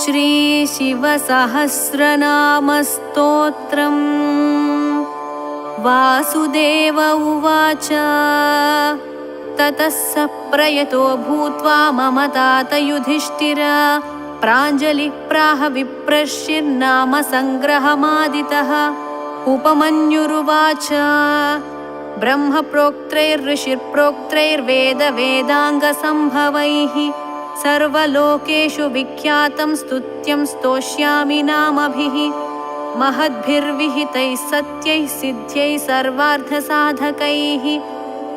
श्री शिवसहस्रनामस्तोत्रम्। वासुदेव उवाच ततः स प्रयतो भूत्वा मम तात युधिष्ठिर प्राञ्जलिः प्राह विप्रश्यन्नाम संग्रहमादितः। उपमन्युरुवाच ब्रह्मप्रोक्तैर्ऋषिर्प्रोक्तैर्वेदवेदाङ्गसम्भवैः सर्वलोकेषु विख्यातं स्तुत्यं स्तोष्यामि नामभिः। महद्भिर्विहितैः सत्यैः सिद्ध्यैः सर्वार्थसाधकैः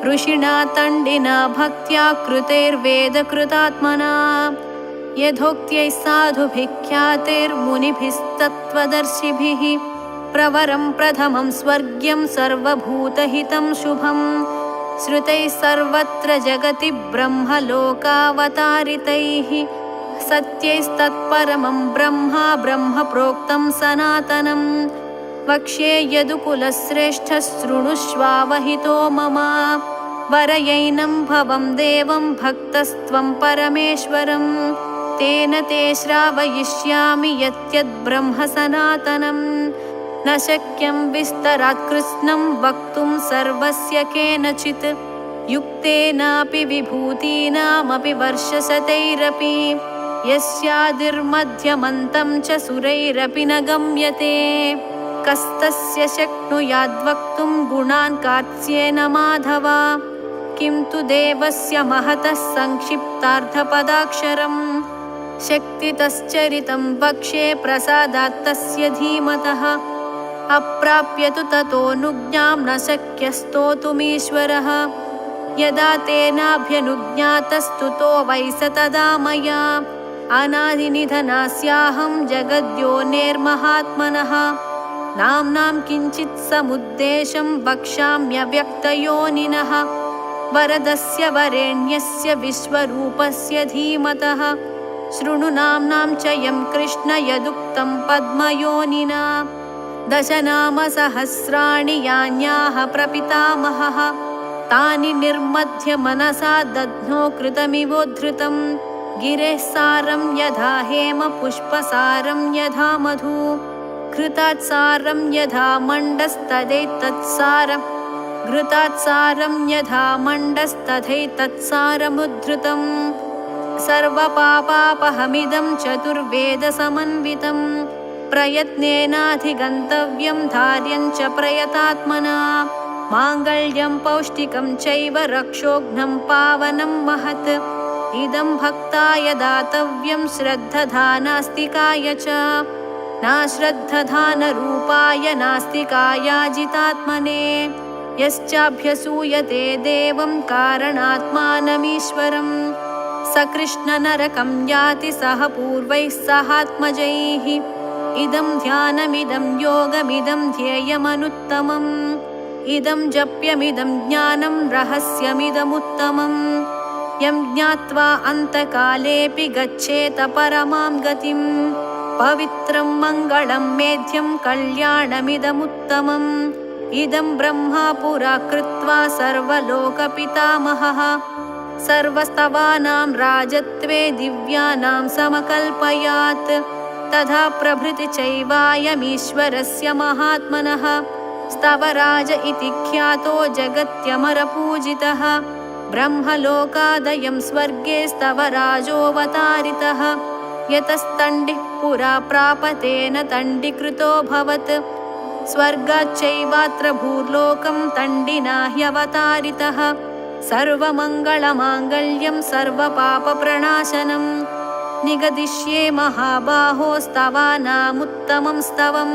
ऋषिणा तण्डिना भक्त्या कृतैर्वेदकृतात्मना यथोक्त्यैः साधुभिः ख्यातैर्मुनिभिस्तत्त्वदर्शिभिः प्रवरं प्रथमं स्वर्ग्यं सर्वभूतहितं शुभम् श्रुतैः सर्वत्र जगति ब्रह्मलोकावतारितैः सत्यैस्तत्परमं ब्रह्मा ब्रह्मप्रोक्तं सनातनं वक्ष्ये यदुकुलश्रेष्ठः शृणुष्वावहितो मम। वरयैनं भवं देवं भक्तस्त्वं परमेश्वरं तेन ते श्रावयिष्यामि यद्ब्रह्म सनातनं न शक्यं विस्तरात् कृत्स्नं वक्तुं सर्वस्य केनचित् युक्तेनापि विभूतीनामपि वर्षशतैरपि यस्यादिर्मध्यमन्तं च सुरैरपि न गम्यते कस्तस्य शक्नुयाद्वक्तुं गुणान् कार्त्स्येन माधव। किं तु देवस्य महतः संक्षिप्तार्थपदाक्षरम् शक्तितश्चरितं वक्ष्ये प्रसादात् तस्य धीमतः अप्राप्य तु ततोऽनुज्ञां न शक्यस्तोतुमीश्वरः यदा तेनाभ्यनुज्ञातस्तुतो वै स तदा मया अनादिनिधनास्याहं जगद्योनेर्महात्मनः नाम्नां किञ्चित् समुद्देशं वक्ष्याम्यव्यक्तयोनिनः वरदस्य वरेण्यस्य विश्वरूपस्य धीमतः शृणु नाम्नां च यं कृष्ण यदुक्तं पद्मयोनिना दशनामसहस्राणि यान्याः प्रपितामहः तानि निर्मध्य मनसा दध्नो कृतमिवोद्धृतं गिरेः सारं यथा हेम पुष्पसारं यथा मधु घृतात् सारं यथा मण्डस्तदैतत्सारं घृतात् सारं यथा मण्डस्तथैतत्सारमुद्धृतं सर्वपापापहमिदं चतुर्वेदसमन्वितं प्रयत्नेनाधिगन्तव्यं धार्यं च प्रयतात्मना माङ्गल्यं पौष्टिकं चैव रक्षोघ्नं पावनं महत् इदं भक्ताय दातव्यं श्रद्धधानास्तिकाय च नाश्रद्धधानरूपाय नास्तिकायाजितात्मने यश्चाभ्यसूयते देवं कारणात्मानमीश्वरम् स कृष्णनरकं याति सह पूर्वैः सहात्मजैः इदं ध्यानमिदं योगमिदं ध्येयमनुत्तमम् इदं जप्यमिदं ज्ञानं रहस्यमिदमुत्तमम् यं ज्ञात्वा अन्तकालेऽपि गच्छेत परमां गतिम् पवित्रं मङ्गलं मेध्यं कल्याणमिदमुत्तमम् इदं ब्रह्मा पुरा कृत्वा सर्वलोकपितामहः सर्वस्तवानां राजत्वे दिव्यानां समकल्पयात् तथा प्रभृति चैवायमीश्वरस्य महात्मनः स्तवराज इति ख्यातो जगत्यमरपूजितः ब्रह्मलोकादयं स्वर्गे स्तवराजोऽवतारितः यतस्तण्डिः पुरा प्रापतेन तण्डीकृतोऽभवत् स्वर्गाच्चैवात्र भूर्लोकं तण्डिना ह्यवतारितः सर्वमङ्गलमाङ्गल्यं सर्वपापप्रणाशनं निगदिष्ये महाबाहो स्तवानामुत्तमं स्तवम्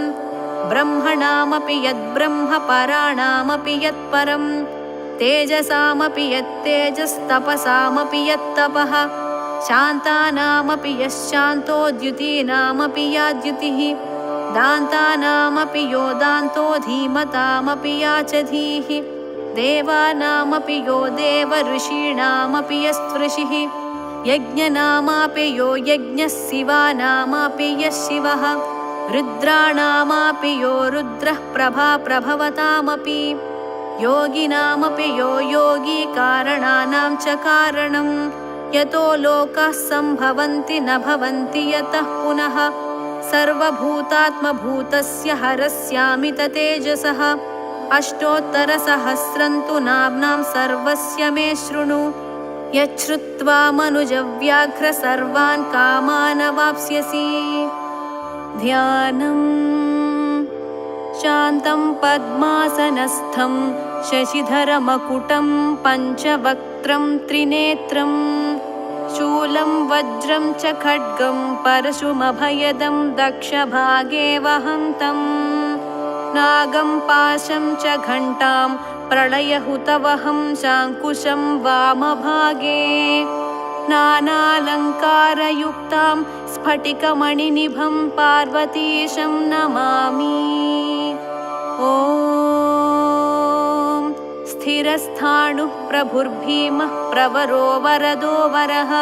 ब्रह्मणामपि यद्ब्रह्म पराणामपि यत्परं तेजसामपि यत्तेजस्तपसामपि यत्तपः शान्तानामपि यश्शान्तो द्युतीनामपि या द्युतिः दान्तानामपि यो दान्तो धीमतामपि या च धीः देवानामपि यो देव ऋषीणामपि यस्त्वृषिः यज्ञनामापि यो यज्ञः शिवानामपि यः शिवः रुद्राणामपि यो रुद्रः प्रभा प्रभवतामपि योगिनामपि यो योगी कारणानां च कारणं यतो लोकाः सम्भवन्ति न भवन्ति यतः पुनः सर्वभूतात्मभूतस्य हरस्यामित तेजसः अष्टोत्तरसहस्रं तु नाम्नां सर्वस्य मे शृणु यच्छ्रुत्वा मनुजव्याघ्र सर्वान् कामान् अवाप्स्यसि। ध्यानम् शान्तं पद्मासनस्थं शशिधरमकुटं पञ्चवक्त्रं त्रिनेत्रं शूलं वज्रं च खड्गं परशुमभयदं दक्षभागे वहन्तं नागं पाशं च घण्टां प्रलयहुतवहं शाङ्कुशं वामभागे नानालङ्कारयुक्तां स्फटिकमणिनिभं पार्वतीशं नमामि। ॐ स्थिरस्थाणुः प्रभुर्भीमः प्रवरो वरदो वरः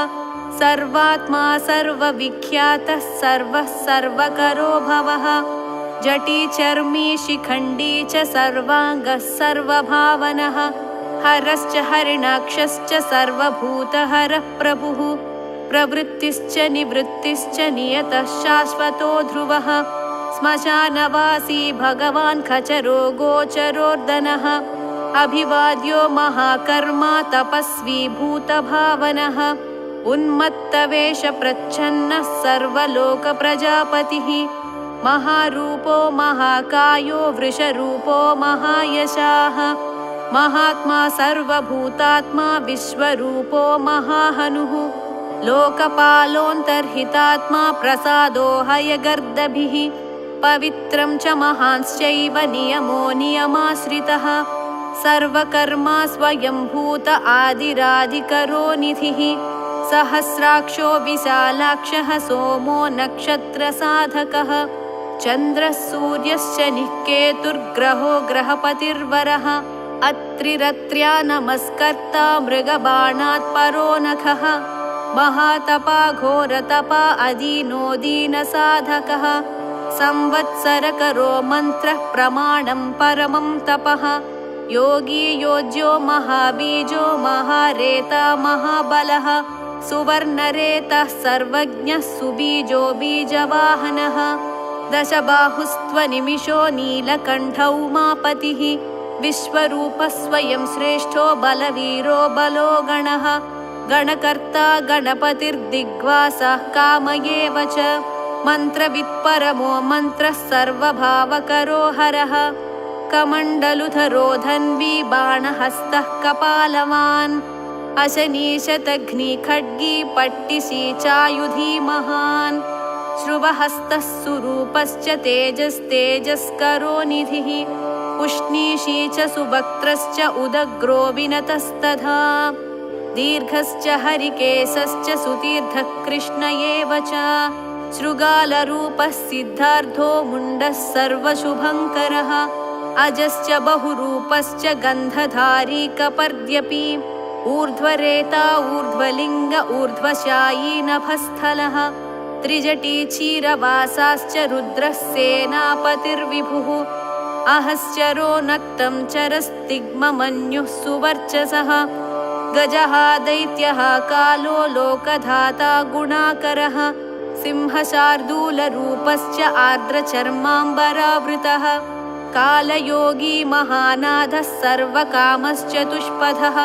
सर्वात्मा सर्वविख्यातः सर्वः सर्वकरो भवः जटी चर्मी शिखण्डी च सर्वाङ्गः सर्वभावनः हरश्च हरिणाक्षश्च सर्वभूतहरः प्रभुः प्रवृत्तिश्च निवृत्तिश्च नियतः शाश्वतो ध्रुवः श्मशानवासी भगवान् खचरो गोचरोर्दनः अभिवाद्यो महाकर्मा तपस्वी भूतभावनः उन्मत्तवेषप्रच्छन्नः सर्वलोकप्रजापतिः महारूपो महाकायो वृषरूपो महायशाः महात्मा सर्वभूतात्मा विश्वरूपो महाहनुः लोकपालोऽन्तर्हितात्मा प्रसादो हयगर्दभिः पवित्रं च महांश्चैव नियमो नियमाश्रितः सर्वकर्मा स्वयंभूत आदिरादिकरो निधिः सहस्राक्षो विशालाक्षः सोमो नक्षत्रसाधकः चन्द्रः सूर्यश्च निःकेतुर्ग्रहो ग्रहपतिर्वरः अत्रिरत्र्या नमस्कर्ता मृगबाणात् परो नखः महातपा घोरतपा अदीनो दीनसाधकः संवत्सरकरो मन्त्रः प्रमाणं परमं तपः योगी योज्यो महाबीजो महारेता महाबलः सुवर्णरेतः सर्वज्ञः सुबीजो बीजवाहनः दशबाहुस्त्वनिमिषो नीलकण्ठौ उमापतिः विश्वरूपः स्वयं श्रेष्ठो बलवीरो बलो गणः गणकर्ता गणपतिर्दिग्वासः काम एव च मन्त्रवित्परमो मन्त्रः सर्वभावकरो हरः कमण्डलुधरो धन्वी बाणहस्तः कपालवान् अशनीशतघ्निखड्गी पट्टिशी चायुधी महान् श्रुवहस्तः सुरूपश्च तेजस्तेजस्करो निधिः उष्णीषी च सुवक्त्रश्च उदग्रो विनतस्तथा दीर्घश्च हरिकेशश्च सुतीर्थः कृष्ण एव च शृगालरूपः सिद्धार्थो मुण्डः सर्वशुभङ्करः अजश्च बहुरूपश्च गन्धधारी कपर्द्यपि ऊर्ध्वरेता ऊर्ध्वलिङ्ग ऊर्ध्वशायी नभस्थलः त्रिजटी क्षीरवासाश्च रुद्रः सेनापतिर्विभुः अहश्चरो नक्तं चरस्तिग्ममन्युः सुवर्चसः गजः दैत्यः कालो लोकधाता गुणाकरः सिंहशार्दूलरूपश्च आर्द्रचर्माम्बरावृतः कालयोगी महानाथः सर्वकामश्चतुष्पथः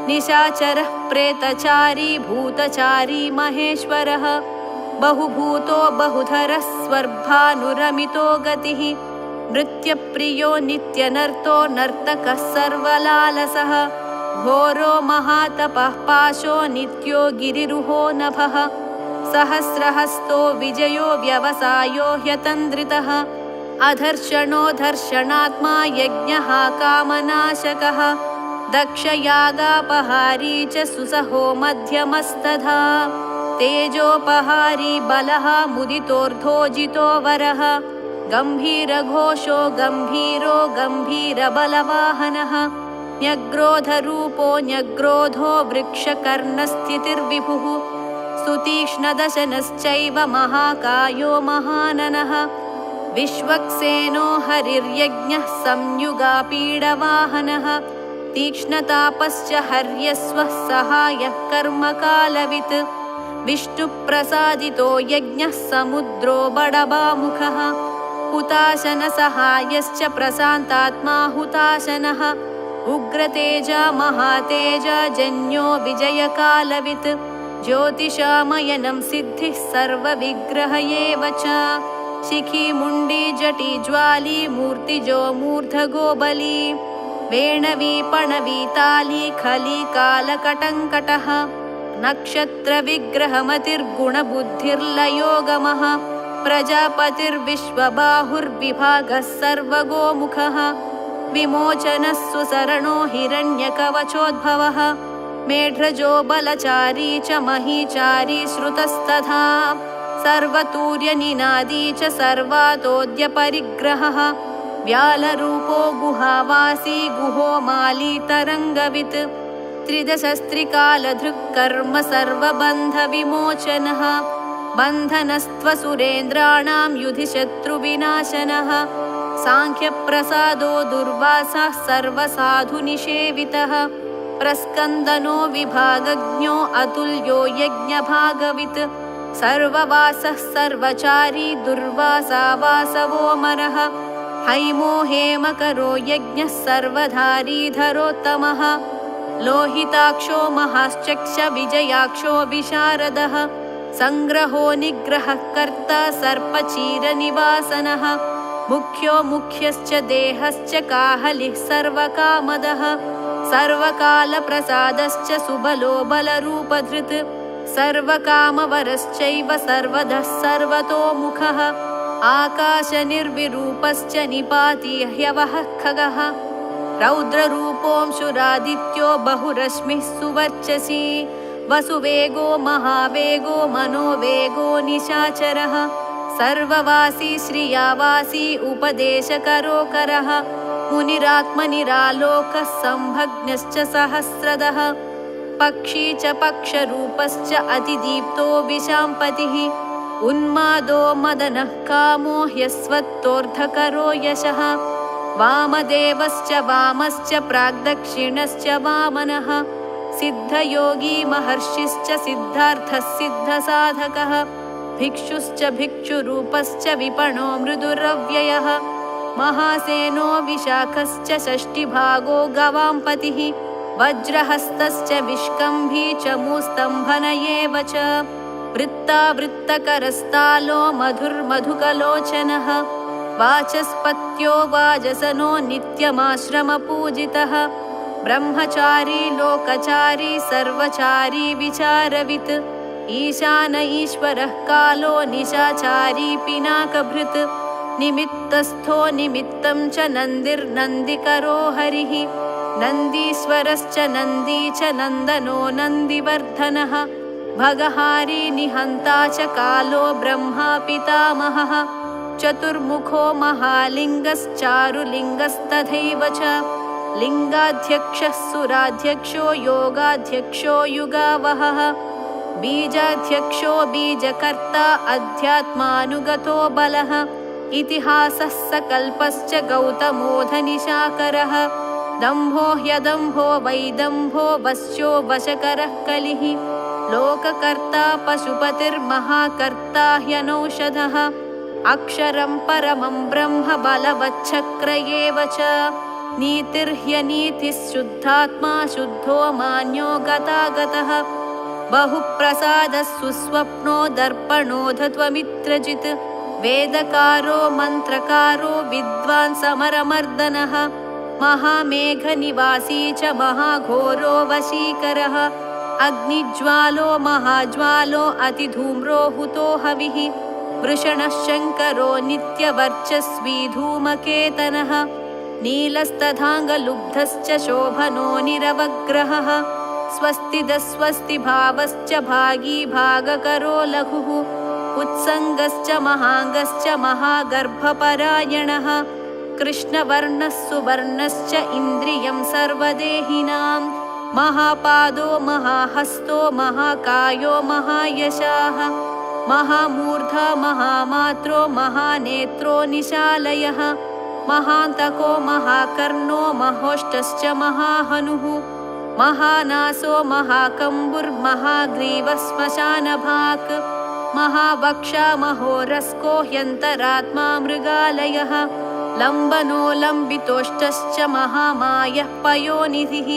निशाचरः प्रेतचारी भूतचारी महेश्वरः बहुभूतो बहुधरः स्वर्भानुरमितो गतिः नृत्यप्रियो नित्यनर्तो नर्तकः सर्वलालसः घोरो महातपः पाशो नित्यो गिरिरुहो नभः सहस्रहस्तो विजयो व्यवसायो ह्यतन्द्रितः अधर्षणो धर्षणात्मा यज्ञः कामनाशकः दक्षयागापहारी च सुसहो मध्यमस्तधा तेजोपहारी बलः मुदितोर्धोजितो वरः गम्भीरघोषो गम्भीरो गम्भीरबलवाहनः न्यग्रोधरूपो न्यग्रोधो वृक्षकर्णस्थितिर्विभुः सुतीक्ष्णदशनश्चैव महाकायो महाननः विश्वक्सेनो हरिर्यज्ञः संयुगापीडवाहनः तीक्ष्णतापश्च हर्यस्वः सहायः कर्मकालवित् विष्णुप्रसादितो यज्ञः समुद्रो बडबामुखः हुताशनसहायश्च प्रशान्तात्मा हुताशनः उग्रतेजा महातेजा जन्यो विजयकालवित् ज्योतिषामयनं सिद्धिः सर्वविग्रह एव च शिखी मुण्डी जटी ज्वाली मूर्तिजो मूर्धगो बली वेणवीपणवीताली खली कालकटङ्कटः नक्षत्रविग्रहमतिर्गुणबुद्धिर्लयोगमः प्रजापतिर्विश्वबाहुर्विभागः सर्वगोमुखः विमोचनः सुसरणो हिरण्यकवचोद्भवः मेढ्रजो बलचारी च महीचारी श्रुतस्तथा सर्वतूर्यनिनादी च सर्वातोद्यपरिग्रहः व्यालरूपो गुहावासी गुहो माली तरङ्गवित् त्रिदशस्त्रिकालधृक्कर्म सर्वबन्धविमोचनः बन्धनस्त्वसुरेन्द्राणां युधिशत्रुविनाशनः साङ्ख्यप्रसादो दुर्वासः सर्वसाधुनिषेवितः प्रस्कन्दनो विभागज्ञो अतुल्यो यज्ञभागवित् सर्ववासः सर्वचारी दुर्वासा वासवोमरः हैमो हेमकरो यज्ञः सर्वधारीधरोत्तमः लोहिताक्षो महाश्चक्ष विजयाक्षो विशारदः संग्रहो निग्रहः कर्ता सर्पचीरनिवासनः मुख्यो मुख्यश्च देहश्च काहलिः सर्वकामदः सर्वकालप्रसादश्च सुबलो बलरूपधृत् सर्वकामवरश्चैव सर्वदः सर्वतोमुखः आकाशनिर्विरूपश्च निपाति ह्यवः खगः रौद्ररूपोऽंशुरादित्यो बहुरश्मिः सुवर्चसी वसुवेगो महावेगो मनोवेगो निशाचरः सर्ववासी श्रियावासी उपदेशकरोकरः मुनिरात्मनिरालोकः संभग्नश्च सहस्रदः पक्षी च पक्षरूपश्च अतिदीप्तो विशाम्पतिः उन्मादो मदनः कामो ह्यस्वत्तोऽर्धकरो यशः वामदेवश्च वामश्च प्राग्दक्षिणश्च वामनः सिद्धयोगी महर्षिश्च सिद्धार्थः सिद्धसाधकः भिक्षुश्च भिक्षुरूपश्च विपणो मृदुरव्ययः महासेनो विशाखश्च षष्टिभागो गवाम्पतिः वज्रहस्तश्च विष्कम्भी च मूस्तम्भन एव च वृत्तावृत्तकरस्तालो मधुर्मधुकलोचनः वाचस्पत्यो वाजसनो नित्यमाश्रमपूजितः ब्रह्मचारी लोकचारी सर्वचारी विचारवित् ईशान ईश्वरः कालो निशाचारी पिनाकभृत् निमित्तस्थो निमित्तं च नन्दिर्नन्दिकरो हरिः नन्दीश्वरश्च नन्दी च नन्दनो नन्दिवर्धनः भगहारी निहन्ता च कालो ब्रह्मा पितामहः चतुर्मुखो महालिङ्गश्चारुलिङ्गस्तथैव च लिङ्गाध्यक्षः सुराध्यक्षो योगाध्यक्षो युगावहः बीजाध्यक्षो बीजकर्ता अध्यात्मानुगतो बलः इतिहासः सकल्पश्च गौतमोऽधनिशाकरः दम्भो ह्यदम्भो वैदम्भो वश्यो वशकरः कलिः लोककर्ता पशुपतिर्महाकर्ता ह्यनौषधः अक्षरं परमं ब्रह्म बलवच्छक्र एव च नीतिर्ह्यनीतिः शुद्धात्मा शुद्धो मान्यो गतागतः बहुप्रसादः सुस्वप्नो दर्पणोऽधत्वमित्रजित् वेदकारो मन्त्रकारो विद्वान् समरमर्दनः महामेघनिवासी च महाघोरो वशीकरः अग्निज्वालो महाज्वालो अतिधूम्रो हुतो हविः वृषणः शङ्करो नित्यवर्चस्वी धूमकेतनः नीलस्तथाङ्गलुब्धश्च शोभनो निरवग्रहः स्वस्तिदस्वस्तिभावश्च भागी भागकरो लघुः उत्सङ्गश्च महाङ्गश्च महागर्भपरायणः कृष्णवर्णः सुवर्णश्च इन्द्रियं सर्वदेहिनां महापादो महाहस्तो महाकायो महायशाः महामूर्धा महामात्रो महानेत्रो निशालयः महान्तको महाकर्णो महोष्टश्च महाहनुः महानासो महाकम्बुर्महाग्रीवश्मशानभाक् महावक्षा महोरस्को ह्यन्तरात्मा मृगालयः लम्बनो लम्बितोष्टश्च महामायः पयोनिधिः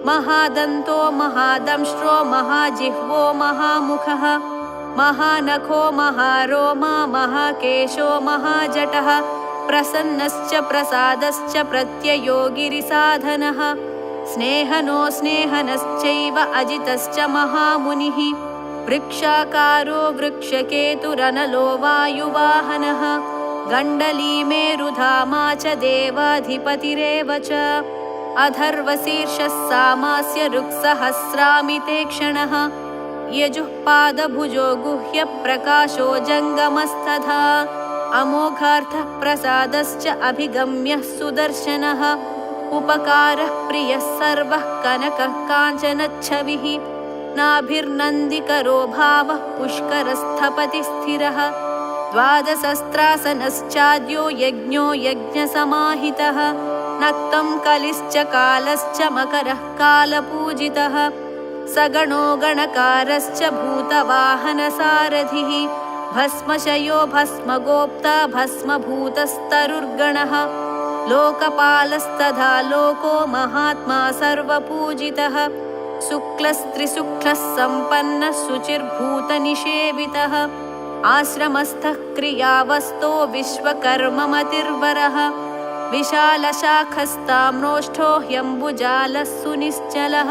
महादन्तो महादंष्ट्रो महाजिह्वो महामुखः महानखो महारोमा महाकेशो महाजटः प्रसन्नश्च प्रसादश्च प्रत्ययो गिरिसाधनः स्नेहनो स्नेहनश्चैव अजितश्च महामुनिः वृक्षाकारो वृक्षकेतुरनलो वायुवाहनः गण्डली मेरुधामा च देवाधिपतिरेव च अथर्वशीर्षः सामास्य ऋक्सहस्रामिते क्षणः यजुः पादभुजो गुह्यप्रकाशो जङ्गमस्तथा अमोघार्थः प्रसादश्च अभिगम्यः सुदर्शनः उपकारः प्रियः सर्वः कनकः काञ्चनच्छविः नाभिर्नन्दिकरो भावः पुष्करस्थपति स्थिरः द्वादशस्त्रासनश्चाद्यो यज्ञो यज्ञसमाहितः नक्तं कलिश्च कालश्च मकरः कालपूजितः सगणो गणकारश्च भूतवाहनसारथिः भस्मशयो भस्मगोप्ता भस्मभूतस्तरुर्गणः लोकपालस्तथा लोको महात्मा सर्वपूजितः शुक्लस्त्रिशुक्लः सम्पन्नः शुचिर्भूतनिषेवितः आश्रमस्थः क्रियावस्तो विश्वकर्ममतिर्वरः विशालशाखस्ताम्रोष्ठो ह्यम्बुजालः सुनिश्चलः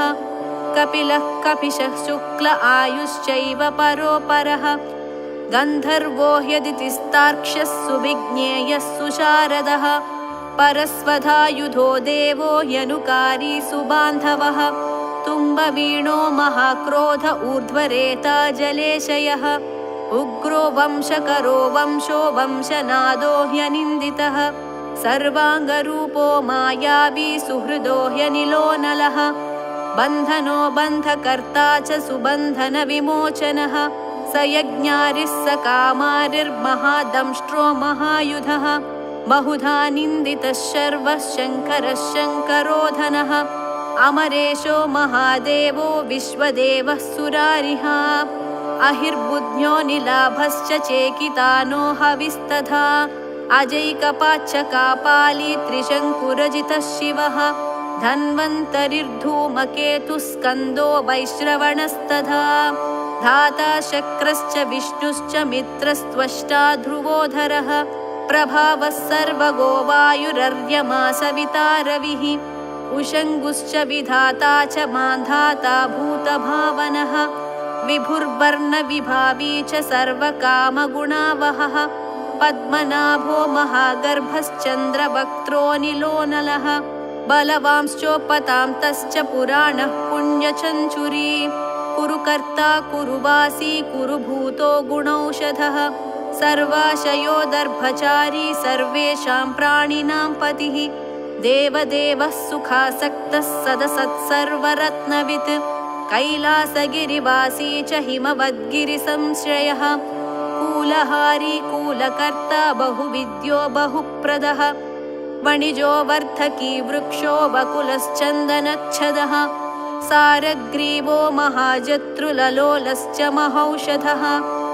कपिलः कपिशः शुक्ल आयुश्चैव परोपरः गन्धर्वो ह्यदितिस्तार्क्ष्यः सुविज्ञेयः सुशारदः परस्वधायुधो देवो ह्यनुकारी सुबान्धवः तुम्बवीणो महाक्रोध ऊर्ध्वरेता जलेशयः उग्रो वंशकरो वंशो वंशनादो ह्यनिन्दितः सर्वाङ्गरूपो मायावी सुहृदो ह्यनिलो नलः बन्धनो बन्धकर्ता च सुबन्धनविमोचनः स यज्ञारिः स कामारिर्महादंष्ट्रो महायुधः बहुधा निन्दितः शर्वः शङ्करः शङ्करोधनः अमरेशो महादेवो विश्वदेवः सुरारिः अहिर्बुद्ध्यो निलाभश्च चेकितानो हविस्तथा अजैकपाच्च कापाली त्रिशङ्कुरजितः शिवः धन्वन्तरिर्धूमकेतुः स्कन्दो वैश्रवणस्तथा धाता शक्रश्च विष्णुश्च मित्रस्त्वष्टा ध्रुवोधरः प्रभावः सर्वगो वायुरर्यमा सविता रविः उषङ्गुश्च विधाता च मान्धाता भूतभावनः विभुर्वर्णविभावी च सर्वकामगुणावहः पद्मनाभो महागर्भश्चन्द्रवक्त्रोऽनिलोनलः बलवांश्चोपतान्तश्च पुराणः पुण्यचञ्चुरी कुरुकर्ता कुरुवासी कुरुभूतो गुणौषधः सर्वाशयो दर्भचारी सर्वेषां प्राणिनां पतिः देवदेवः सुखासक्तः सदसत्सर्वरत्नवित् कैलासगिरिवासी च हिमवद्गिरिसंश्रयः कूलहारी कूलकर्ता बहुविद्यो बहुप्रदः वणिजो वर्धकी वृक्षो वकुलश्चन्दनच्छदः सारग्रीवो महाजत्रुललोलश्च महौषधः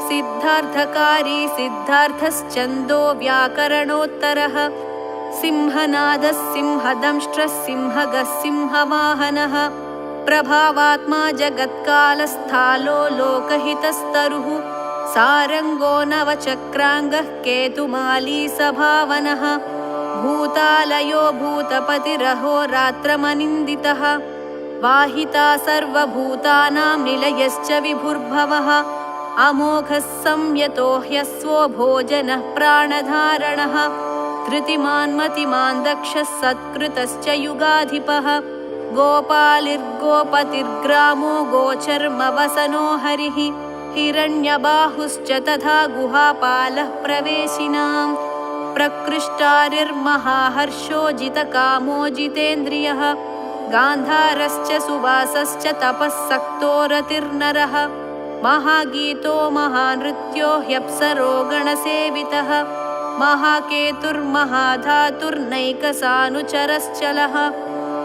सिद्धार्थकारी सिद्धार्थश्चन्दो व्याकरणोत्तरः सिंहनादः सिंहदंष्ट्रः सिंहगः सिंहवाहनः प्रभावात्मा जगत्कालस्थालो लोकहितस्तरुः सारङ्गो नवचक्राङ्गः केतुमाली सभावनः भूतालयो भूतपतिरहो रात्रमनिन्दितः वाहिता सर्वभूतानां निलयश्च विभुर्भवः अमोघः संयतो ह्यस्वो भोजनः प्राणधारणः धृतिमान् दक्षः सत्कृतश्च युगाधिपः गोपालिर्गोपतिर्ग्रामो गोचर्मवसनो हरिः हिरण्यबाहुश्च तथा गुहापालः प्रवेशिनां प्रकृष्टारिर्महाहर्षो जितकामो जितेन्द्रियः गान्धारश्च सुवासश्च तपःसक्तो रतिर्नरः महागीतो महानृत्यो ह्यप्सरो गणसेवितः महाकेतुर्महाधातुर्नैकसानुचरश्चलः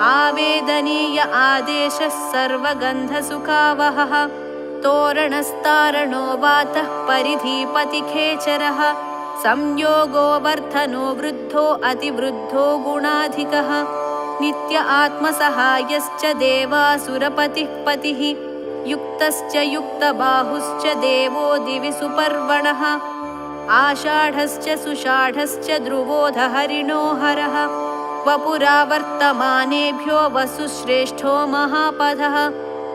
आवेदनीय आदेशः सर्वगन्धसुखावहः तोरणस्तारणो वातः परिधिपतिखेचरः संयोगो वर्धनो वृद्धो अतिवृद्धो गुणाधिकः नित्य आत्मसहायश्च देवासुरपतिः पतिः युक्तश्च युक्तबाहुश्च देवो दिवि सुपर्वणः आषाढश्च सुषाढश्च ध्रुवोधहरिणो हरः वपुरावर्तमानेभ्यो वसुश्रेष्ठो महापदः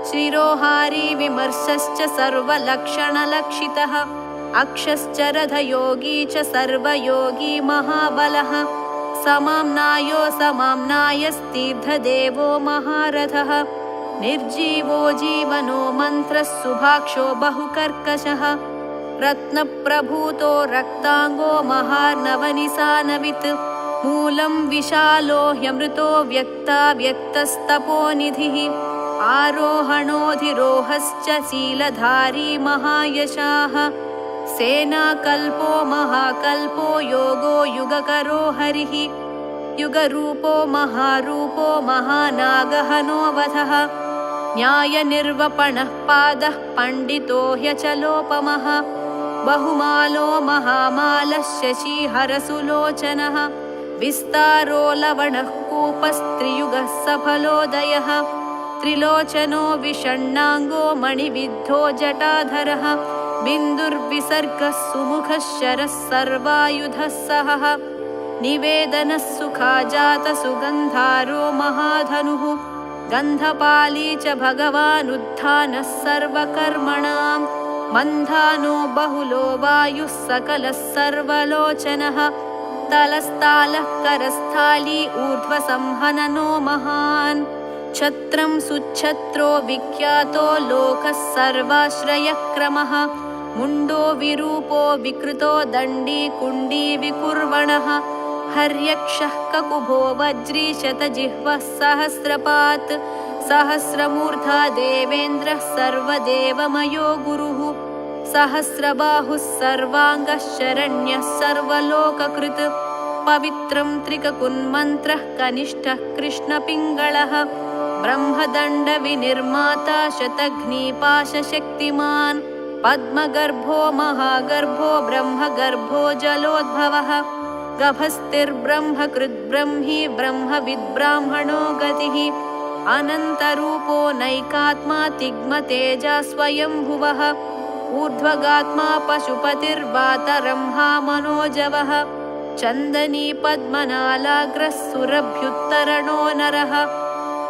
शिरोहारी विमर्शश्च सर्वलक्षणलक्षितः अक्षश्च रथयोगी च सर्वयोगी महाबलः समाम्नायो समाम्नायस्तीर्थदेवो महारथः निर्जीवो जीवनो मन्त्रः सुभाक्षो बहुकर्कशः रत्नप्रभूतो रक्ताङ्गो महार्णवनिसानवित् मूलं विशालो ह्यमृतो व्यक्ताव्यक्तस्तपोनिधिः आरोहणोधिरोहश्च शीलधारी महायशाः सेनाकल्पो महाकल्पो योगो युगकरो हरिः युगरूपो महारूपो महानागहनो वधः न्यायनिर्वपणः पादः पण्डितो ह्यचलोपमः बहुमालो महामालः शशिहरसुलोचनः विस्तारो लवणः कूपस्त्रियुगः सफलोदयः त्रिलोचनो विषण्णाङ्गो मणिविद्धो जटाधरः बिन्दुर्विसर्गः सुमुखः शरः सर्वायुधः सहः निवेदनः सुखाजातसुगन्धारो महाधनुः गन्धपाली च भगवानुत्थानः सर्वकर्मणां मन्धानो बहुलो वायुः सकलः सर्वलोचनः तलस्तालः करस्थाली ऊर्ध्वसंहननो महान् छत्रं सुच्छत्रो विख्यातो लोकः सर्वाश्रयक्रमः मुण्डो विरूपो विकृतो दण्डी कुण्डी विकुर्वणः हर्यक्षः ककुभो वज्री शतजिह्वः सहस्रपात् सहस्रमूर्धा देवेन्द्रः सर्वदेवमयो गुरुः सहस्रबाहुः सर्वाङ्गः शरण्यः सर्वलोककृत् पवित्रं त्रिककुन्मन्त्रः कनिष्ठः कृष्णपिङ्गळः ब्रह्मदण्डविनिर्माता शतघ्नीपाशशक्तिमान् पद्मगर्भो महागर्भो ब्रह्मगर्भो जलोद्भवः गभस्तिर्ब्रह्मकृद्ब्रह्मी ब्रह्मविद्ब्राह्मणो गतिः अनन्तरूपो नैकात्मा तिग्मतेजा स्वयंभुवः ऊर्ध्वगात्मा पशुपतिर्वातरंहा मनोजवः चन्दनी पद्मनालाग्रः सुरभ्युत्तरणो नरः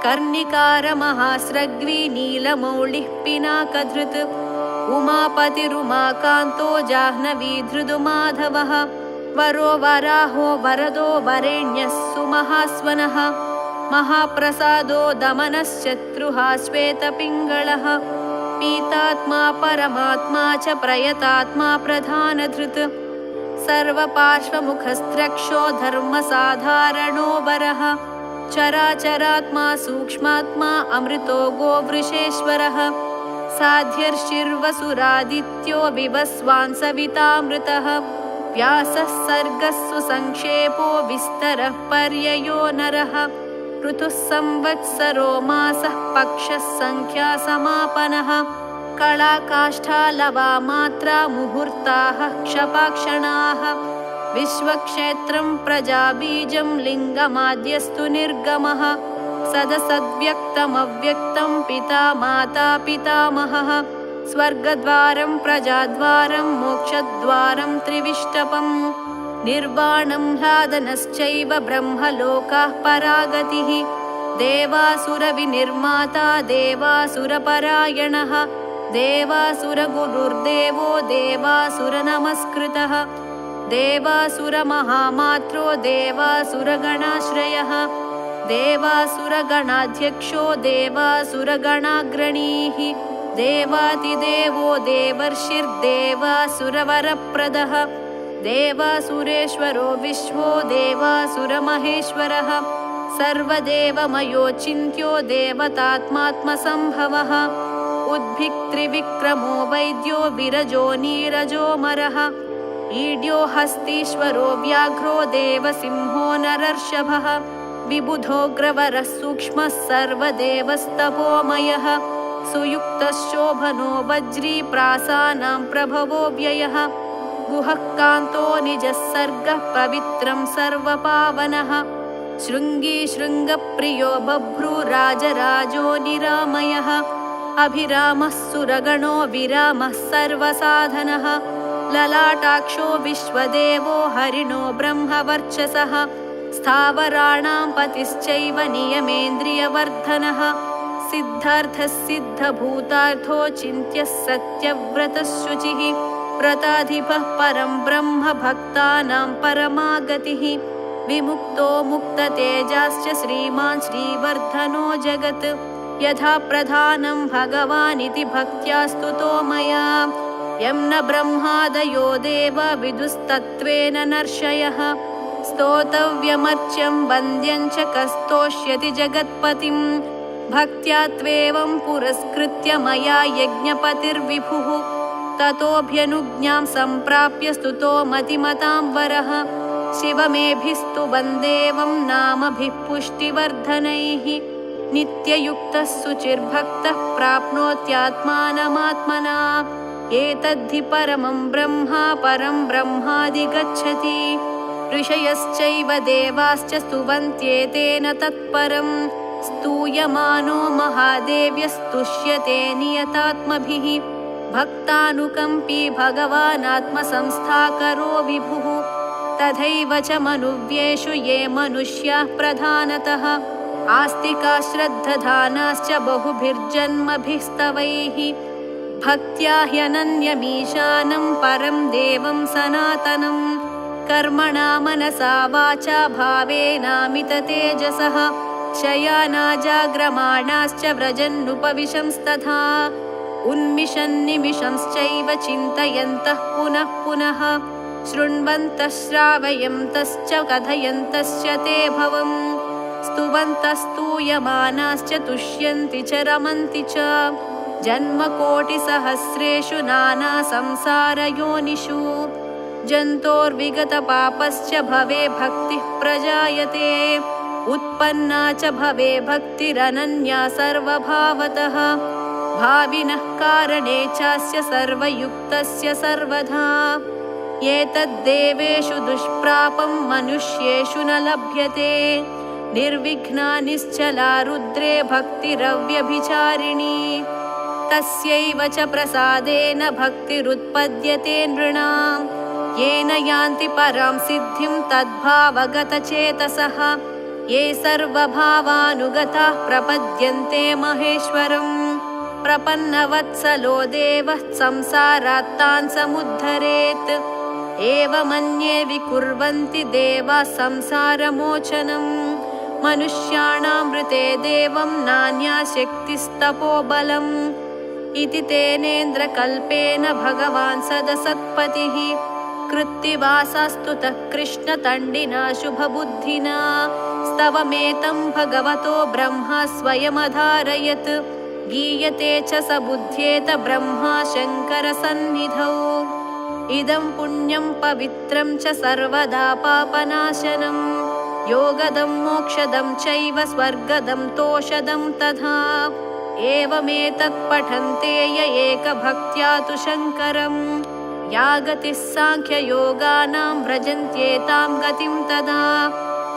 कर्णिकारमहास्रग्वी नीलमौलिः पिनाकधृत् उमापतिरुमाकान्तो जाह्नवी धृदुमाधवः वरो वराहो वरदो वरेण्यः सुमहास्वनः महाप्रसादो दमनश्शत्रुः श्वेतपिङ्गळः पीतात्मा परमात्मा च प्रयतात्मा प्रधानधृत् सर्वपार्श्वमुखस्त्रक्षो धर्मसाधारणो वरः चराचरात्मा सूक्ष्मात्मा अमृतो गोवृषेश्वरः साध्यर्षिर्वसुरादित्यो विवस्वान् सवितामृतः व्यासः सर्गः सुसंक्षेपो विस्तरः पर्ययो नरः ऋतुः संवत्सरो मासः पक्षः संख्या समापनः कलाकाष्ठालवा मात्रा मुहूर्ताः क्षपाक्षणाः विश्वक्षेत्रं प्रजाबीजं लिङ्गमाद्यस्तु निर्गमः सदसद्व्यक्तमव्यक्तं पिता माता पितामहः स्वर्गद्वारं प्रजाद्वारं मोक्षद्वारं त्रिविष्टपं निर्वाणं ह्लादनश्चैव ब्रह्मलोकाः परागतिः देवासुरविनिर्माता देवासुरपरायणः देवासुरगुरुर्देवो देवासुरनमस्कृतः देवासुरमहामात्रो देवासुरगणाश्रयः देवासुरगणाध्यक्षो देवासुरगणाग्रणीः देवातिदेवो देवर्षिर्देवासुरवरप्रदः देवासुरेश्वरो विश्वो देवासुरमहेश्वरः सर्वदेवमयोचिन्त्यो देवतात्मात्मसम्भवः उद्भिक्त्रिविक्रमो वैद्यो विरजो नीरजोमरः ईड्यो हस्तीश्वरो व्याघ्रो देवसिंहो नरर्षभः विबुधोऽग्रवरः सूक्ष्मः सर्वदेवस्तपोमयः सुयुक्तशोभनो वज्री प्रासानां प्रभवो व्ययः गुहः कान्तो निजः सर्गः पवित्रं सर्वपावनः शृङ्गी शृङ्गप्रियो बभ्रुराजराजो निरामयः अभिरामः सुरगणो विरामः सर्वसाधनः ललाटाक्षो विश्वदेवो हरिणो ब्रह्मवर्चसः स्थावराणां पतिश्चैव नियमेन्द्रियवर्धनः सिद्धार्थः सिद्धभूतार्थो चिन्त्यः सत्यव्रतः शुचिः व्रताधिपः परं ब्रह्म भक्तानां परमागतिः विमुक्तो मुक्ततेजाश्च श्रीमान् श्रीवर्धनो जगत् यथा प्रधानं भगवानिति भक्त्या स्तुतो मया यं न ब्रह्मादयो देवा विदुस्तत्त्वेन नर्षयः स्तोतव्यमर्च्यं वन्द्यं च कस्तोष्यति जगत्पतिं भक्त्या त्वेवं पुरस्कृत्य मया यज्ञपतिर्विभुः ततोऽभ्यनुज्ञां सम्प्राप्य स्तुतो मतिमतां वरः शिवमेभिस्तु वन्देवं नामभिः पुष्टिवर्धनैः नित्ययुक्तः शुचिर्भक्तः प्राप्नोत्यात्मानमात्मना एतद्धि परमं ब्रह्मादिगच्छति ऋषयश्चैव देवाश्च स्तुवन्त्येतेन तत्परं स्तूयमानो महादेव्यस्तुष्यते नियतात्मभिः भक्तानुकम्पी भगवानात्मसंस्थाकरो विभुः तथैव च मनुव्येषु ये मनुष्याः प्रधानतः आस्तिका श्रद्धधानाश्च बहुभिर्जन्मभिः स्तवैः भक्त्या ह्यनन्यमीशानं परं देवं सनातनं कर्मणा मनसा वाचा भावेनामिततेजसः शयानाजाग्रमाणाश्च व्रजन्नुपविशंस्तथा उन्मिषन्निमिषंश्चैव चिन्तयन्तः पुनः पुनः शृण्वन्तः श्रावयन्तश्च कथयन्तश्च ते भवम् स्तुवन्तस्तूयमानाश्च तुष्यन्ति च रमन्ति च जन्मकोटिसहस्रेषु नानासंसारयोनिषु जन्तोर्विगतपापश्च भवे भक्तिः प्रजायते उत्पन्ना च भवे भक्तिरनन्या सर्वभावतः भाविनः कारणे चास्य सर्वयुक्तस्य सर्वधा एतद्देवेषु दुष्प्रापं मनुष्येषु न लभ्यते निर्विघ्ना निश्चला रुद्रे भक्तिरव्यभिचारिणी तस्यैव च प्रसादेन भक्तिरुत्पद्यते नृणां येन यान्ति परां सिद्धिं तद्भावगतचेतसः ये सर्वभावानुगताः प्रपद्यन्ते महेश्वरम् प्रपन्नवत्सलो देवः संसारात्तान् समुद्धरेत् एवमन्ये विकुर्वन्ति देवाः संसारमोचनम् मनुष्याणामृते देवं नान्या शक्तिस्तपोबलम् इति तेनेन्द्रकल्पेन भगवान् सदसत्पतिः कृत्तिवासास्तुतः कृष्णतण्डिना शुभबुद्धिना स्तवमेतं भगवतो ब्रह्मा स्वयमधारयत् गीयते च स बुध्येत ब्रह्मा शङ्करसन्निधौ इदं पुण्यं पवित्रं च सर्वदा पापनाशनं योगदं मोक्षदं चैव स्वर्गदं तोषदं तथा एवमेतत् पठन्ते य एकभक्त्या तु शङ्करं या गतिः साङ्ख्ययोगानां व्रजन्त्येतां गतिं तदा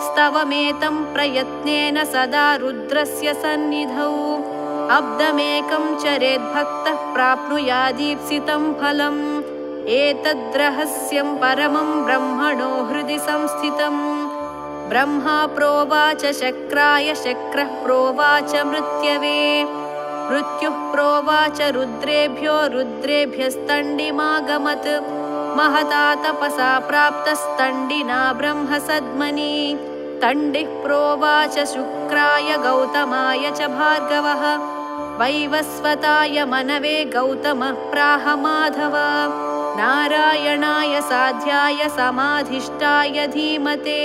स्तवमेतं प्रयत्नेन सदा रुद्रस्य सन्निधौ अब्दमेकं चरेद्भक्तः प्राप्नुयादीप्सितं फलम् एतद्रहस्यं परमं ब्रह्मणो हृदि संस्थितम् ब्रह्मा प्रोवाच शक्राय शक्रः प्रोवाच मृत्यवे मृत्युः प्रोवाच रुद्रेभ्यो रुद्रेभ्यस्तण्डिमागमत् महता तपसा प्राप्तस्तण्डिना ब्रह्मसद्मनि तण्डिः प्रोवाच शुक्राय गौतमाय च भार्गवः वैवस्वताय मनवे गौतमः प्राह माधव नारायणाय साध्याय समाधिष्ठाय धीमते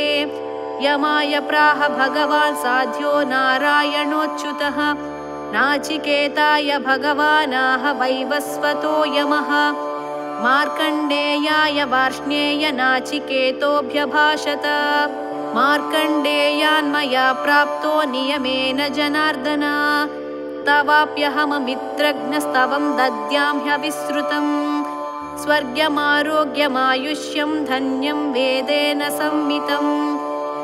यमाय प्राह भगवान् साध्यो नारायणोच्युतः नाचिकेताय भगवानाह वैवस्वतो यमः मार्कण्डेयाय वार्ष्णेय नाचिकेतोऽभ्यभाषत। मार्कण्डेयान्मया प्राप्तो नियमेन जनार्दन। तवाप्यहममित्रज्ञस्तवं दद्यां ह्यविश्रुतम्। स्वर्गमारोग्यमायुष्यं धन्यं वेदेन संवितम्।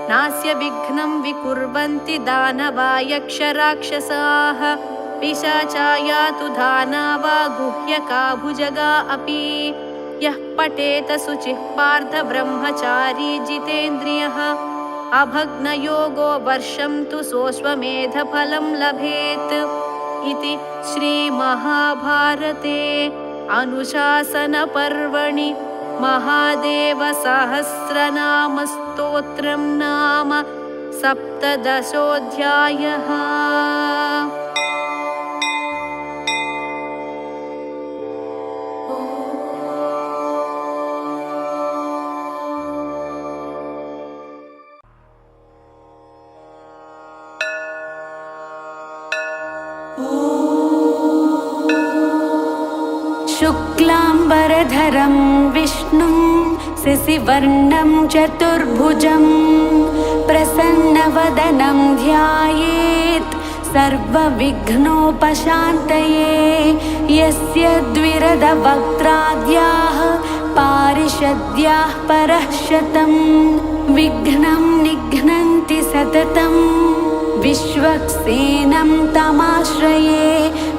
नास्य विघ्नं विकुर्वन्ति दानवा यक्षराक्षसाः। पिशाचाया तु दानवा गुह्यका भुजगा अपि। यः पठेत शुचिः पार्थ ब्रह्मचारी जितेन्द्रियः। अभग्नयोगो वर्षं तु सोऽश्वमेधफलं लभेत्। इति श्रीमहाभारते अनुशासनपर्वणि महादेवसहस्रनामस्तोत्रं नाम सप्तदशोऽध्यायः। शुक्लाम्बरधरं विष्णुं शशिवर्णं चतुर्भुजं प्रसन्नवदनं ध्यायेत् सर्वविघ्नोपशान्तये। यस्य द्विरदवक्त्राद्याः पारिषद्याः परः शतं। विघ्नं निघ्नन्ति सततं विश्वक्सेनं तमाश्रये।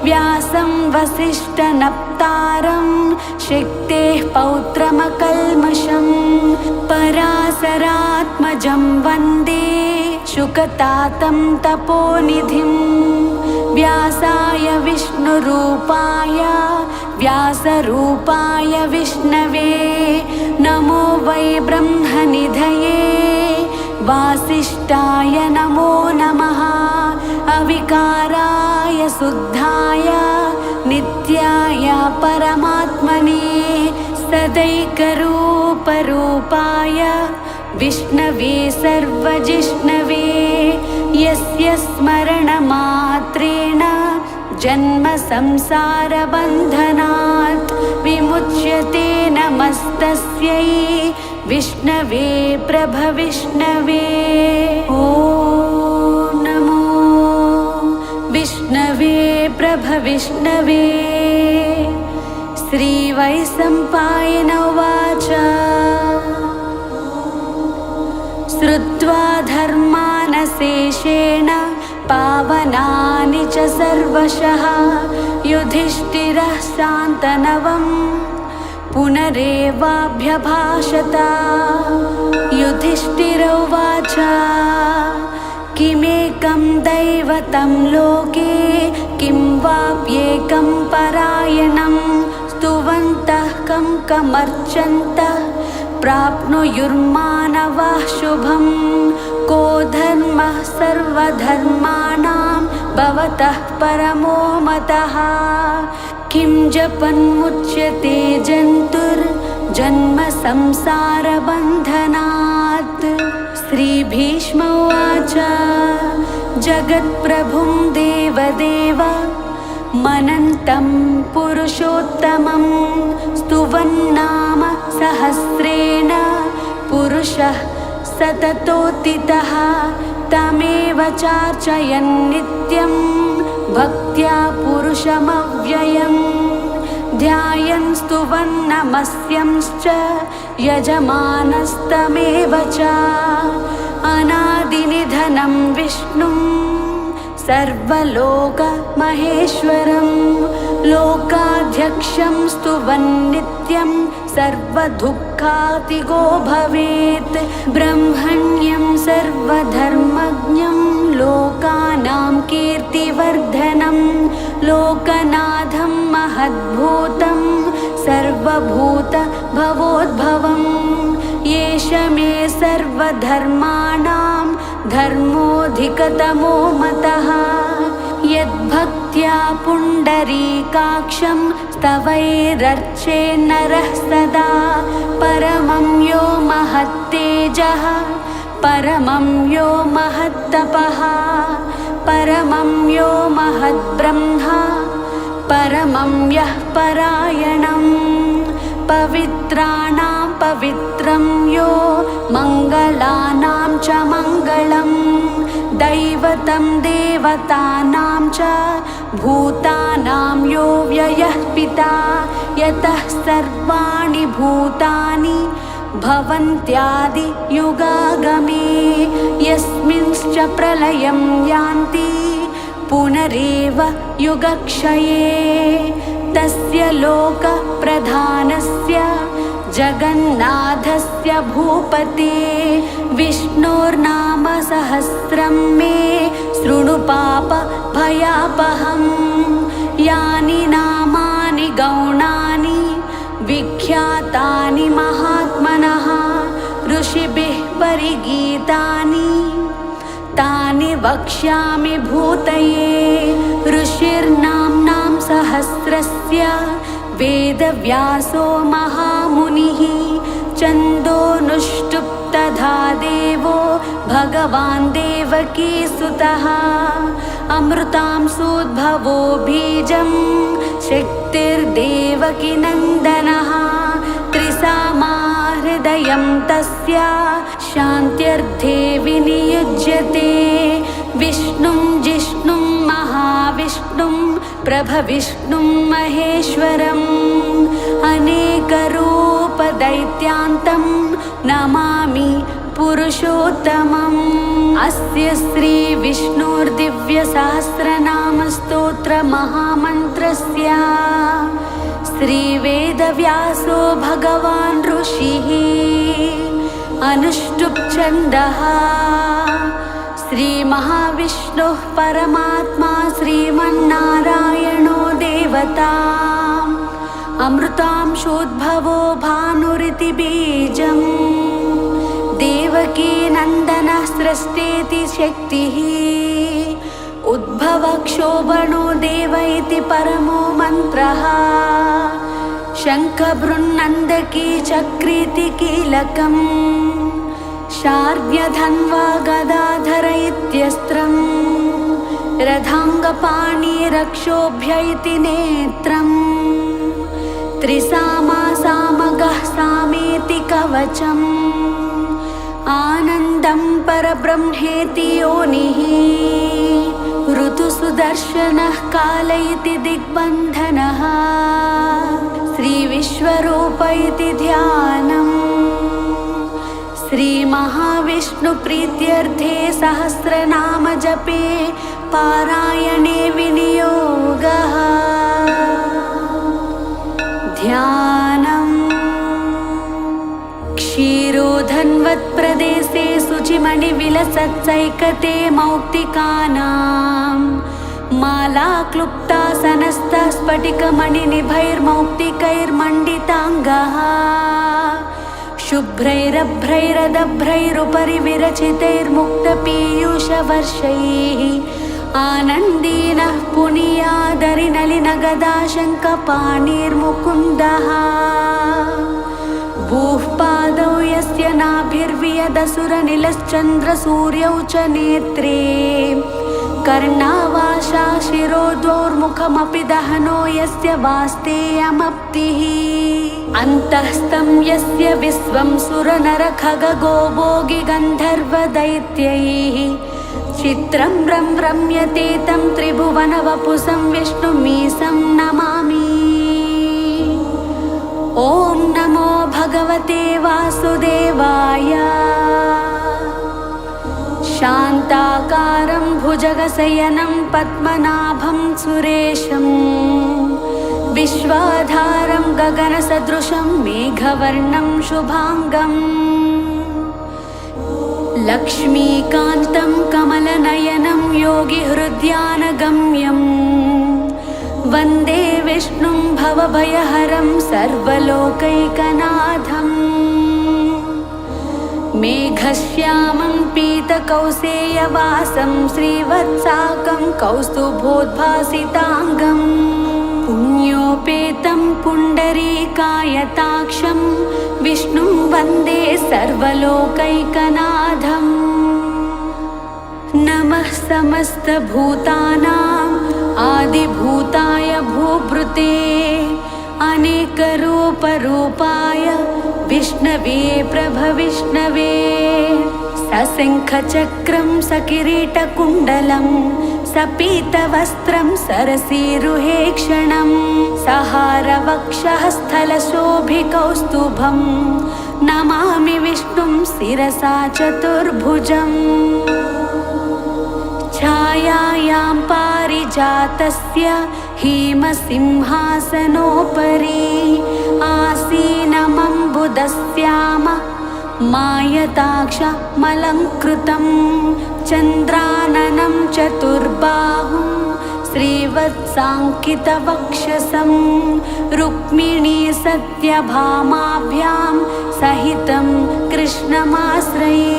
व्यासं वसिष्ठनप्तारं शक्तेः पौत्रमकल्मषं। पराशरात्मजं वन्दे शुकतातं तपोनिधिं। व्यासाय विष्णुरूपाय व्यासरूपाय विष्णवे नमो वै ब्रह्मनिधये वासिष्ठाय नमो नमः। अविकाराय शुद्धाय नित्याय परमात्मने सदैकरूपरूपाय विष्णवे सर्वजिष्णवे। यस्य स्मरणमात्रेण जन्म संसारबन्धनात् विमुच्यते। नमस्तस्यै विष्णवे प्रभविष्णवे। ॐ नमो विष्णवे प्रभविष्णवे। श्रीवैशम्पायन उवाच श्रुत्वा धर्मानशेषेण पावनानि च सर्वशः। युधिष्ठिरः शान्तनवम् पुनरेवाभ्यभाषत। युधिष्ठिर उवाच किमेकं दैवतं लोके किं वाप्येकं परायणं। स्तुवन्तः कं कमर्चन्तः प्राप्नुयुर्मानवः शुभं। को धर्मः सर्वधर्माणां भवतः परमो मतः। किं जपन्मुच्यते जन्तुर्जन्म संसारबन्धनात्। श्रीभीष्म उवाच जगत्प्रभुं देवदेव मनन्तं पुरुषोत्तमं। स्तुवन्नाम सहस्रेण पुरुषः सततोत्थितः। तमेव चार्चयन् नित्यं भक्त्या पुरुषमव्ययम्। ध्यायन् स्तुवन् नमस्यंश्च यजमानस्तमेव च। अनादिनिधनं विष्णुं सर्वलोकमहेश्वरं। लोकाध्यक्षं स्तुवन् नित्यं सर्वदुःखातिगो भवेत्। ब्रह्मण्यं सर्वधर्मज्ञं लोकानां कीर्तिवर्धनं। लोकनाथं महद्भूतं सर्वभूतभवोद्भवम्। येष मे सर्वधर्माणां धर्मोऽधिकतमो मतः। यद्भक्त्या पुण्डरीकाक्षं स्तवैरर्चेन्नरः सदा। परमं यो महत्तेजः परमं यो महत्तपः। परमं यो महद्ब्रह्मा परमं यः परायणम्। पवित्राणां पवित्रं यो मङ्गलानां च मङ्गलं दैवतं देवतानां च भूतानां यो व्ययः पिता यतः सर्वाणि भूतानि भवन्त्यादियुगागमे यस्मिंश्च प्रलयं यान्ति पुनरेव युगक्षये तस्य लोकप्रधानस्य जगन्नाथस्य भूपते विष्णोर्नाम सहस्रं मे शृणु पापभयापहम् यानि नामानि गौणानि विख्यातानि महात्मनः ऋषिभिः परिगीतानि तानि वक्ष्यामि भूतये ऋषिर्नाम्नां सहस्रस्य वेदव्यासो महामुनिः छन्दोनुष्टुप् तथा देवो भगवान् देवकीसुतः अमृतांशोद्भवो बीजं शक्तिर्देवकीनन्दनः त्रिसामा हृदयं तस्य शान्त्यर्थे विनियुज्यते विष्णुं जिष्णुं महाविष्णुं प्रभविष्णुं महेश्वरम् अनेकरूपदैत्यान्तं नमामि पुरुषोत्तमम् अस्य श्री विष्णोर्दिव्यसहस्रनामस्तोत्रमहामन्त्रस्य श्रीवेदव्यासो भगवान् ऋषिः अनुष्टुप् छन्दः श्रीमहाविष्णुः परमात्मा श्रीमन्नारायणो देवता अमृतांशोद्भवो भानुरिति बीजम् देवकीनन्दनः सृष्टेति शक्तिः उद्भवक्षोभणो देव इति परमो मन्त्रः शङ्खबृन्नन्दकी चक्रीति कीलकम् शार्ङ्गधन्वा गदाधर इत्यस्त्रम् रथाङ्गपाणिरक्षोभ्य इति नेत्रम् त्रिसामा सामगः सामेति कवचम् आनन्दं परब्रह्मेति योनिः ऋतुसुदर्शनः काल इति दिग्बन्धनः श्रीविश्वरूप इति ध्यानम् श्रीमहाविष्णुप्रीत्यर्थे सहस्रनाम जपे पारायणे विनियोगः ध्यानम् क्षीरोधन्वत्प्रदेशे शुचिमणिविलसत्सैकते मौक्तिकानां माला क्लुप्तासनस्थः स्फटिकमणिनिभैर्मौक्तिकैर्मण्डिताङ्गः शुभ्रैरभ्रैरदभ्रैरुपरि विरचितैर्मुक्तपीयूषवर्षैः आनन्दीनः पुनीयादरिनलिनगदाशङ्कपाणिर्मुकुन्दः भूः पादौ यस्य नाभिर्वियदसुरनिलश्चन्द्रसूर्यौ च नेत्रे कर्णावाशा शिरोद्वौर्मुखमपि दहनो यस्य वास्तेयमप्तिः अन्तःस्थं यस्य विश्वं सुरनरखगोभोगि गन्धर्वदैत्यैः चित्रं रम्यते तं त्रिभुवनवपुषं विष्णुमीशं नमामि ॐ नमो भगवते वासुदेवाय शान्ताकारं भुजगशयनं पद्मनाभं सुरेशं विश्वाधारं गगनसदृशं मेघवर्णं शुभाङ्गम् लक्ष्मीकान्तं कमलनयनं योगिहृद्यानगम्यं वन्दे विष्णुं भवभयहरं सर्वलोकैकनाथम् मेघश्यामं पीतकौसेयवासं श्रीवत्साकं कौस्तुभोद्भासिताङ्गं पुण्योपेतं पुण्डरीकायताक्षं विष्णुं वन्दे सर्वलोकैकनाथम् नमः समस्तभूतानाम् आदिभूताय भूभृते अनेकरूपरूपाय विष्णवे प्रभविष्णवे सशङ्खचक्रं सकिरीटकुण्डलं सपीतवस्त्रं सरसीरुहेक्षणं सहारवक्षः स्थलशोभिकौस्तुभं नमामि विष्णुं शिरसा चतुर्भुजम् छायायां पारिजातस्य हेमसिंहासनोपरि आसीनमम्बुदस्याम मायताक्षमलङ्कृतं चन्द्राननं चतुर्बाहुं श्रीवत्साङ्कितवक्षसं रुक्मिणी सत्यभामाभ्यां सहितं कृष्णमाश्रये।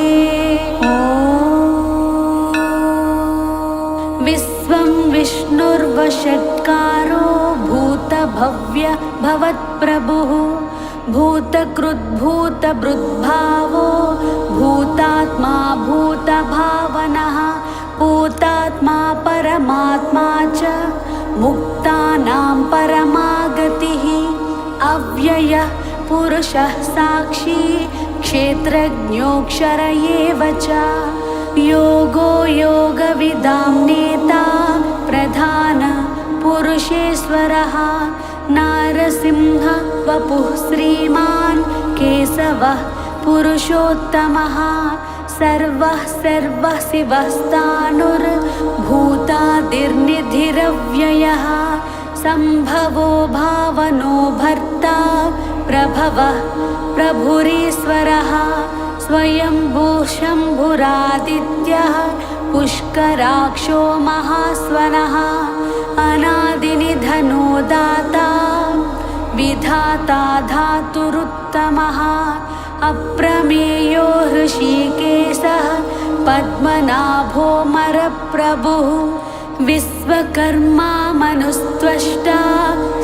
विश्वं विष्णुर्वषट्कारो भूतभव्य भवत्प्रभुः भूतकृद्भूतभृद्भावो भूतात्मा भूतभावनः भूतात्मा परमात्मा च मुक्तानां परमागतिः अव्ययः पुरुषः साक्षी क्षेत्रज्ञोऽक्षर एव च योगो योगविदां नेता प्रधान पुरुषेश्वरः नारसिंह वपुः श्रीमान् केशवः पुरुषोत्तमः सर्वः सर्वः शिवस्तानुर्भूतादिर्निधिरव्ययः सम्भवो भावनो भर्ता प्रभवः प्रभुरीश्वरः स्वयंभू शम्भुरादित्यः पुष्कराक्षो महास्वनः अनादिनिधनो दाता विधाता धातुरुत्तमः अप्रमेयो हृषीकेशः पद्मनाभो मरप्रभुः विश्वकर्मा मनुस्त्वष्टा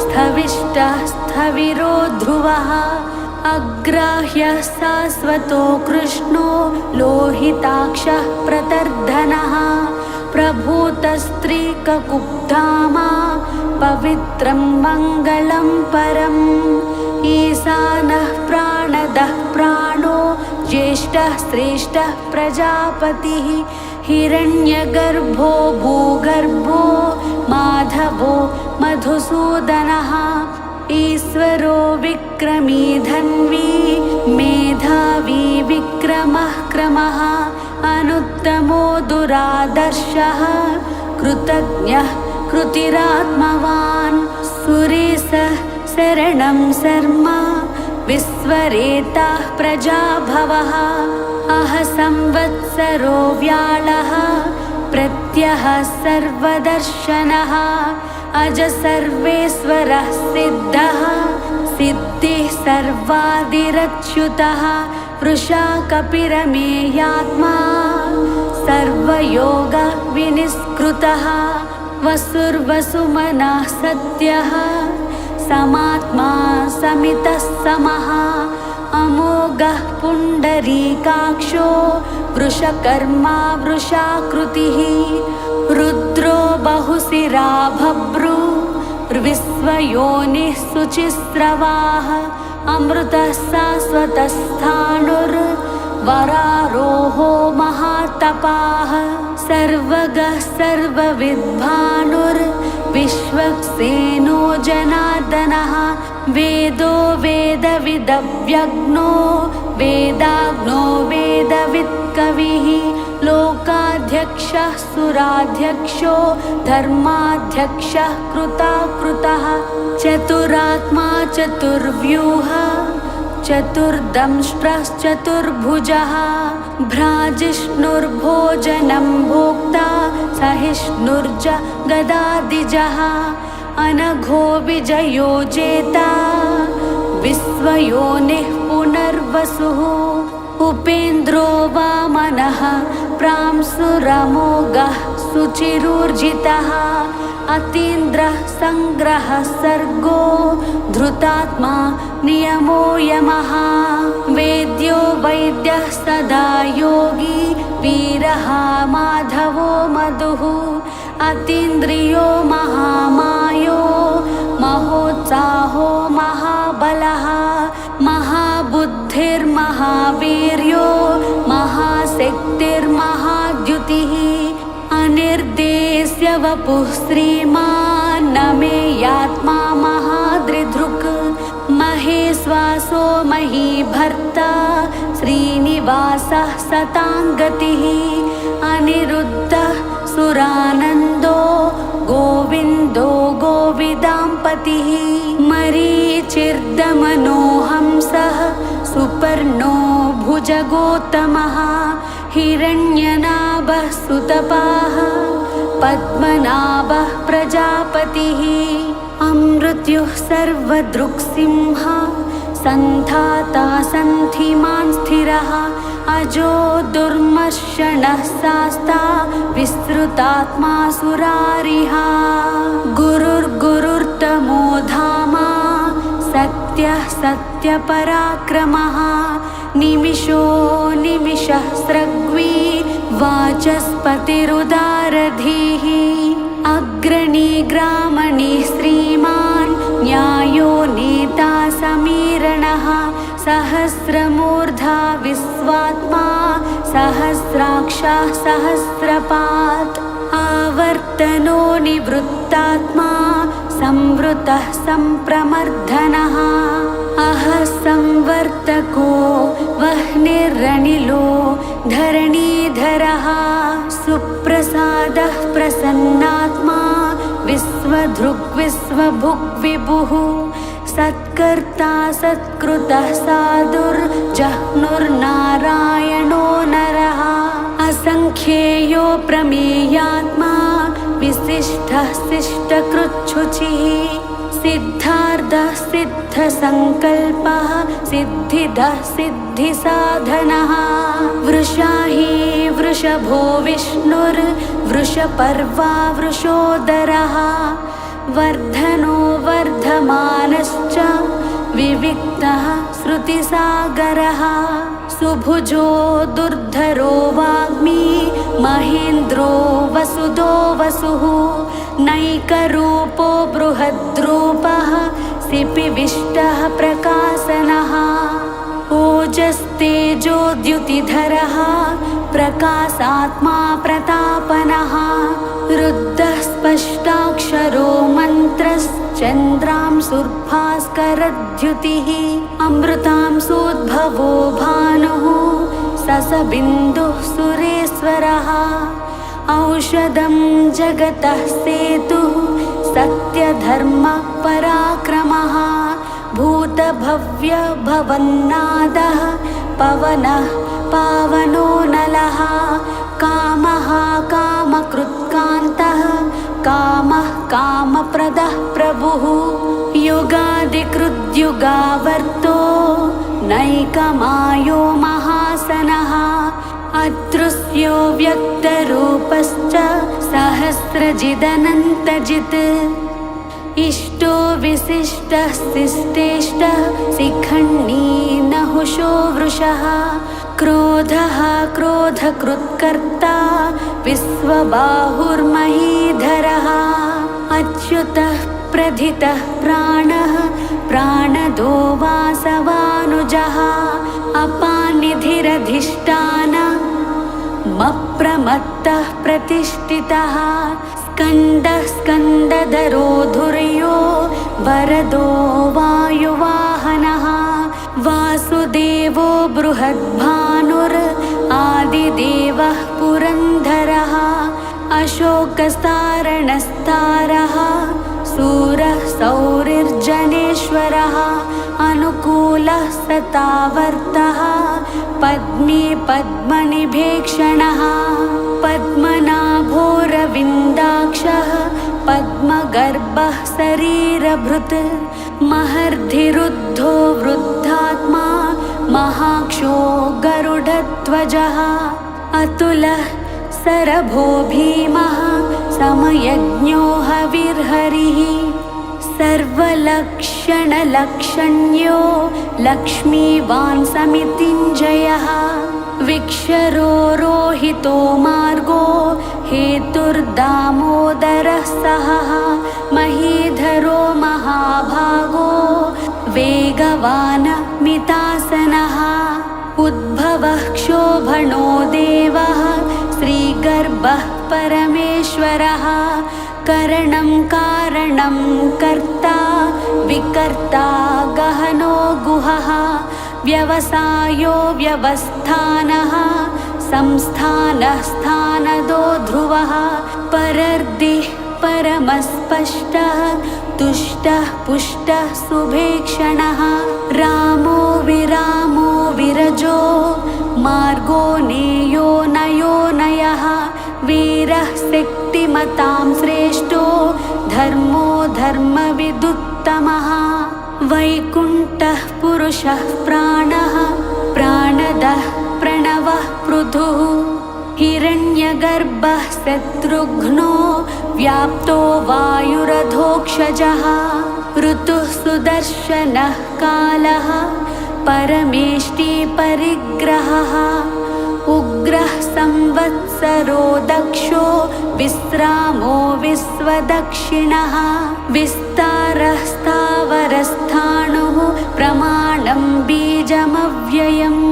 स्थविष्टः स्थविरो ध्रुवः अग्राह्यः शाश्वतो कृष्णो लोहिताक्षः प्रतर्धनः प्रभूतस्त्रीककुब्धामा पवित्रं मङ्गलं परम् ईशानः प्राणदः प्राणो ज्येष्ठः श्रेष्ठः प्रजापतिः हिरण्यगर्भो भूगर्भो माधवो मधुसूदनः ईश्वरो विक्रमी धन्वी मेधावी विक्रमः क्रमः अनुत्तमो दुरादर्शः कृतज्ञः कृतिरात्मवान् सुरेशः शरणं शर्म विश्वरेताः प्रजाभवः अह संवत्सरो व्याळः प्रत्यहः सर्वदर्शनः अज सर्वेश्वरः सिद्धः सिद्धिः सर्वादिरच्युतः वृषा कपिरमेयात्मा सर्वयोग विनिष्कृतः वसुर्वसुमनः सत्यः समात्मा समितः समः अमोघः पुण्डरीकाक्षो वृषकर्मा वृषाकृतिः रुद्रो बहुशिरा भभ्रू विश्वयोनिः शुचिस्रवाः अमृतः शाश्वतस्थाणुर्वरारोहो महातपाः सर्वगः सर्वविद्भानुर्विश्वक्सेनो जनार्दनः वेदो वेदविदव्यग्नो वेदाग्नो वेदवित्कविः लोकाध्यक्षः सुराध्यक्षो धर्माध्यक्षः कृताकृतः चतुरात्मा चतुर्व्यूह चतुर्दंष्ट्रश्चतुर्भुजः भ्राजिष्णुर्भोजनं भोक्ता सहिष्णुर्ज गदादिजः अनघो विजयो जेता विश्वयोनिः पुनर्वसुः उपेन्द्रो वामनः प्रांशुरमोघः शुचिरूर्जितः अतीन्द्रः संग्रहः सर्गो धृतात्मा नियमो यमः वेद्यो वैद्यः सदा योगी वीरः माधवो मधुः अतीन्द्रियो महामायो महोत्साहो महाबलः महाबुद्धिर्महावीर्यो महाशक्तिर्महाद्युतिः अनिर्देश्य वपुः श्रीमान् न मे यात्मा महादृधृक् महेश्वासो महीभर्ता श्रीनिवासः सताङ्गतिः अनिरुद्धः सुरानन्दो गोविन्दो गोविदाम्पतिः मरीचिर्दमनो हंसः सुपर्णो भुजगोत्तमः हिरण्यनाभः सुतपाः पद्मनाभः प्रजापतिः अमृत्युः सर्वदृक्सिंह सन्धाता सन्धिमान् स्थिरः अजो दुर्मर्षणः शास्ता विस्तृतात्मा सुरारिः गुरुर्गुरुर्तमो धामा सत्यः सत्यपराक्रमः निमिषो निमिषः स्रग्वी वाचस्पतिरुदारधीः अग्रणी ग्रामणी श्रीमान् न्यायो नेता समीरणः सहस्रमूर्धा विश्वात्मा सहस्राक्षः सहस्रपात् आवर्तनो निवृत्तात्मा संवृतः सम्प्रमर्दनः अहः संवर्तको वह्निरनिलो धरणीधरः सुप्रसादः प्रसन्नात्मा विश्वधृग्विश्वभुक् विभुः सत्कर्ता सत्कृतः साधुर्जह्नुर्नारायणो नरः असंख्येयो प्रमेयात्मा विशिष्टः शिष्टकृच्छुचिः सिद्धार्थः सिद्धसङ्कल्पः सिद्धिदः सिद्धिसाधनः वृषाही वृषभो विष्णुर्वृषपर्वा वृषोदरः वर्धनो वर्धमानश्च विविक्तः श्रुतिसागरः सुभुजो दुर्धरो वाग्मी महेन्द्रो वसुदो वसुः नैकरूपो बृहद्रूपः सिपिविष्टः प्रकाशनः ओजस्तेजोद्युतिधरः प्रकाशात्मा प्रतापनः रुद्धः स्पष्टाक्षरो मन्त्रश्चन्द्रांशुर्भास्करद्युतिः अमृतांशोद्भवो भानुः ससबिन्दुः सुरेश्वरः औषधं जगतः सेतुः सत्यधर्मः पराक्रमः भूतभव्य भवन्नादः पवनः पावनो नलः कामः कामकृत्कान्तः कामः कामप्रदः प्रभुः युगादिकृद्युगावर्तो नैकमायो महासनः अदृश्यो व्यक्तरूपश्च सहस्रजिदनन्तजित् इष्टो विशिष्टः शिष्टेष्टः शिखण्डी नहुषो वृषः क्रोधः क्रोधकृत्कर्ता विश्वबाहुर्महीधरः अच्युतः प्रथितः प्राणः प्राणदो वासवानुजः अपानिधिरधिष्ठानमप्रमत्तः प्रतिष्ठितः स्कन्दः स्कन्दधरो धुर्यो वरदो वायुवाहनः वासुदेवो बृहद्भानुर् आदिदेवः पुरन्दरः अशोकस्तारणस्तारः सूरः सौरिर्जनेश्वरः अनुकूलः सतावर्तः पद्मी पद्मनिभेक्षणः पद्मनाभोरविन्दाक्षः पद्मगर्भः शरीरभृत् महर्धिरुद्धो वृद्धात्मा महाक्षो गरुडध्वजः अतुलः सरभो भीमः समयज्ञो हविर्हरिः सर्वलक्षणलक्षण्यो लक्ष्मीवान् समितिञ्जयः विक्षरो रोहितो मार्गो हेतुर्दामोदरः सहः महीधरो महाभागो वेगवान् मितासनः उद्भवः क्षोभणो देवः श्रीगर्भः परमेश्वरः करणं कारणं कर्ता विकर्ता गहनो गुहः व्यवसायो व्यवस्थानः संस्थानः स्थानदो ध्रुवः परर्दिः परमस्पष्टः तुष्टः पुष्टः सुभीक्षणः रामो विरामो विरजो मार्गो नेयो नयो नयः वीरः शक्तिमतां श्रेष्ठो धर्मो धर्मविदुत्तमः वैकुण्ठः पुरुषः प्राणः प्राणदः प्रणवः पृथुः हिरण्यगर्भः शत्रुघ्नो व्याप्तो वायुरधोक्षजः ऋतुः सुदर्शनः कालः परमेष्टि परिग्रहः उग्रः संवत्सरो दक्षो विश्रामो विश्वदक्षिणः विस्तारः स्थावरस्थाणुः प्रमाणं बीजमव्ययम्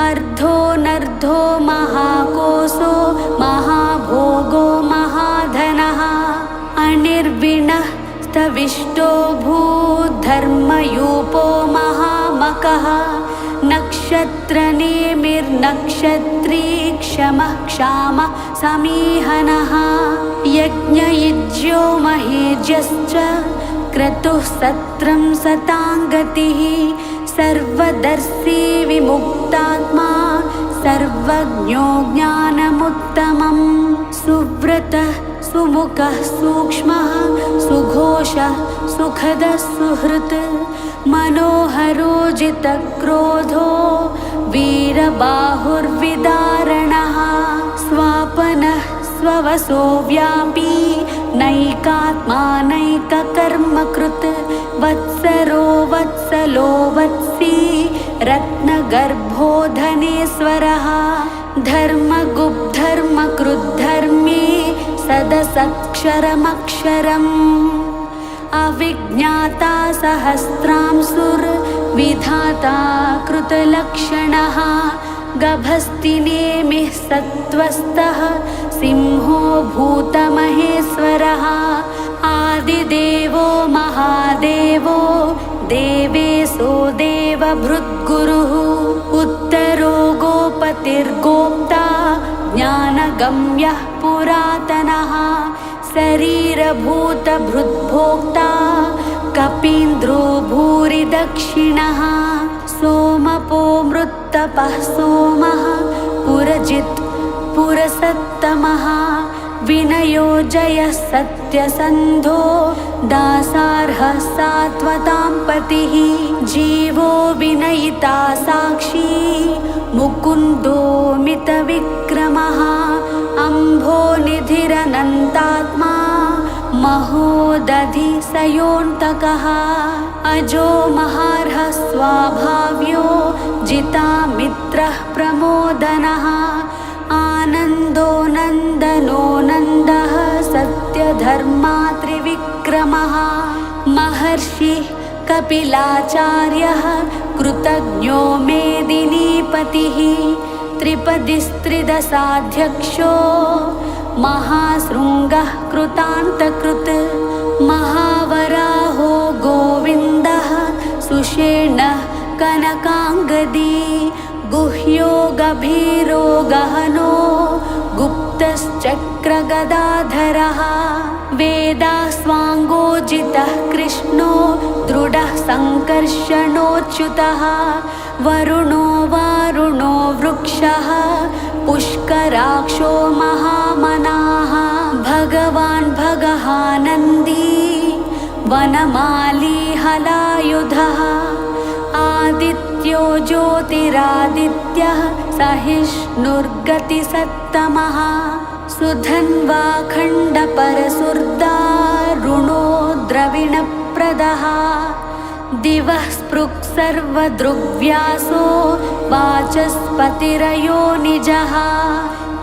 अर्धोऽनर्धो महाकोशो महाभोगो महाधनः अनिर्विणः स्तविष्टो भूधर्मयूपो महामकः नक्षत्रनेमिर्नक्षत्री क्षमः क्षामः समीहनः यज्ञयुज्यो महेज्यश्च क्रतुः सत्रं सताङ्गतिः सर्वदर्शी विमुक्तात्मा सर्वज्ञो ज्ञानमुत्तमम् सुव्रतः सुमुखः सूक्ष्मः सुघोषः सुखदः सुहृत् मनोहरो जितक्रोधो वीरबाहुर्विदारणः स्वापनः स्ववसो व्यापी नैकात्मा नैककर्मकृत् वत्सरो वत्सलो वत्सी रत्नगर्भो धनेश्वरः धर्मगुप्धर्मकृद्धर्मी सदसक्षरमक्षरम् अविज्ञाता सहस्रांशुर्विधाता कृतलक्षणः गभस्तिनेमिः सत्त्वस्थः सिंहो भूतमहेश्वरः आदिदेवो महादेवो देवेशो देवभृद्गुरुः उत्तरो गोपतिर्गोप्ता ज्ञानगम्यः पुरातनः शरीरभूतभृद्भोक्ता कपीन्द्रो भूरि दक्षिणः सोमपो मृत्तपः सोमः पुरजित् पुरसत्तमः विनयो जयः सत्यसन्धो दासार्हः सात्वतां पतिः जीवो विनयिता साक्षी मुकुन्दो मितविक्रमः अम्भोनिधिरनन्तात्मा महोदधिसयोऽन्तकः अजो महार्हः स्वाभाव्यो जितामित्रः प्रमोदनः आनन्दो नन्दनो नन्दः सत्यधर्मा त्रिविक्रमः महर्षिः कपिलाचार्यः कृतज्ञो मेदिनीपतिः त्रिपदिस्त्रिदशाध्यक्षो महाशृङ्गः कृतान्तकृत् महावराहो गोविन्दः सुषेणः कनकाङ्गदी गुह्यो गभीरो गहनो गुप्तश्चक्रगदाधरः वेदास्वाङ्गोजितः कृष्णो दृढः सङ्कर्षणोच्युतः वरुणो वारुणो वृक्षः पुष्कराक्षो महामनाः भगवान् भगहानन्दी वनमाली हलायुधः आदित्यो ज्योतिरादित्यः सहिष्णुर्गतिसत्तमः सुधन्वा खण्डपरसुर्दारुणो द्रविणप्रदः दिवः स्पृक् सर्वदृग्व्यासो वाचस्पतिरयो निजः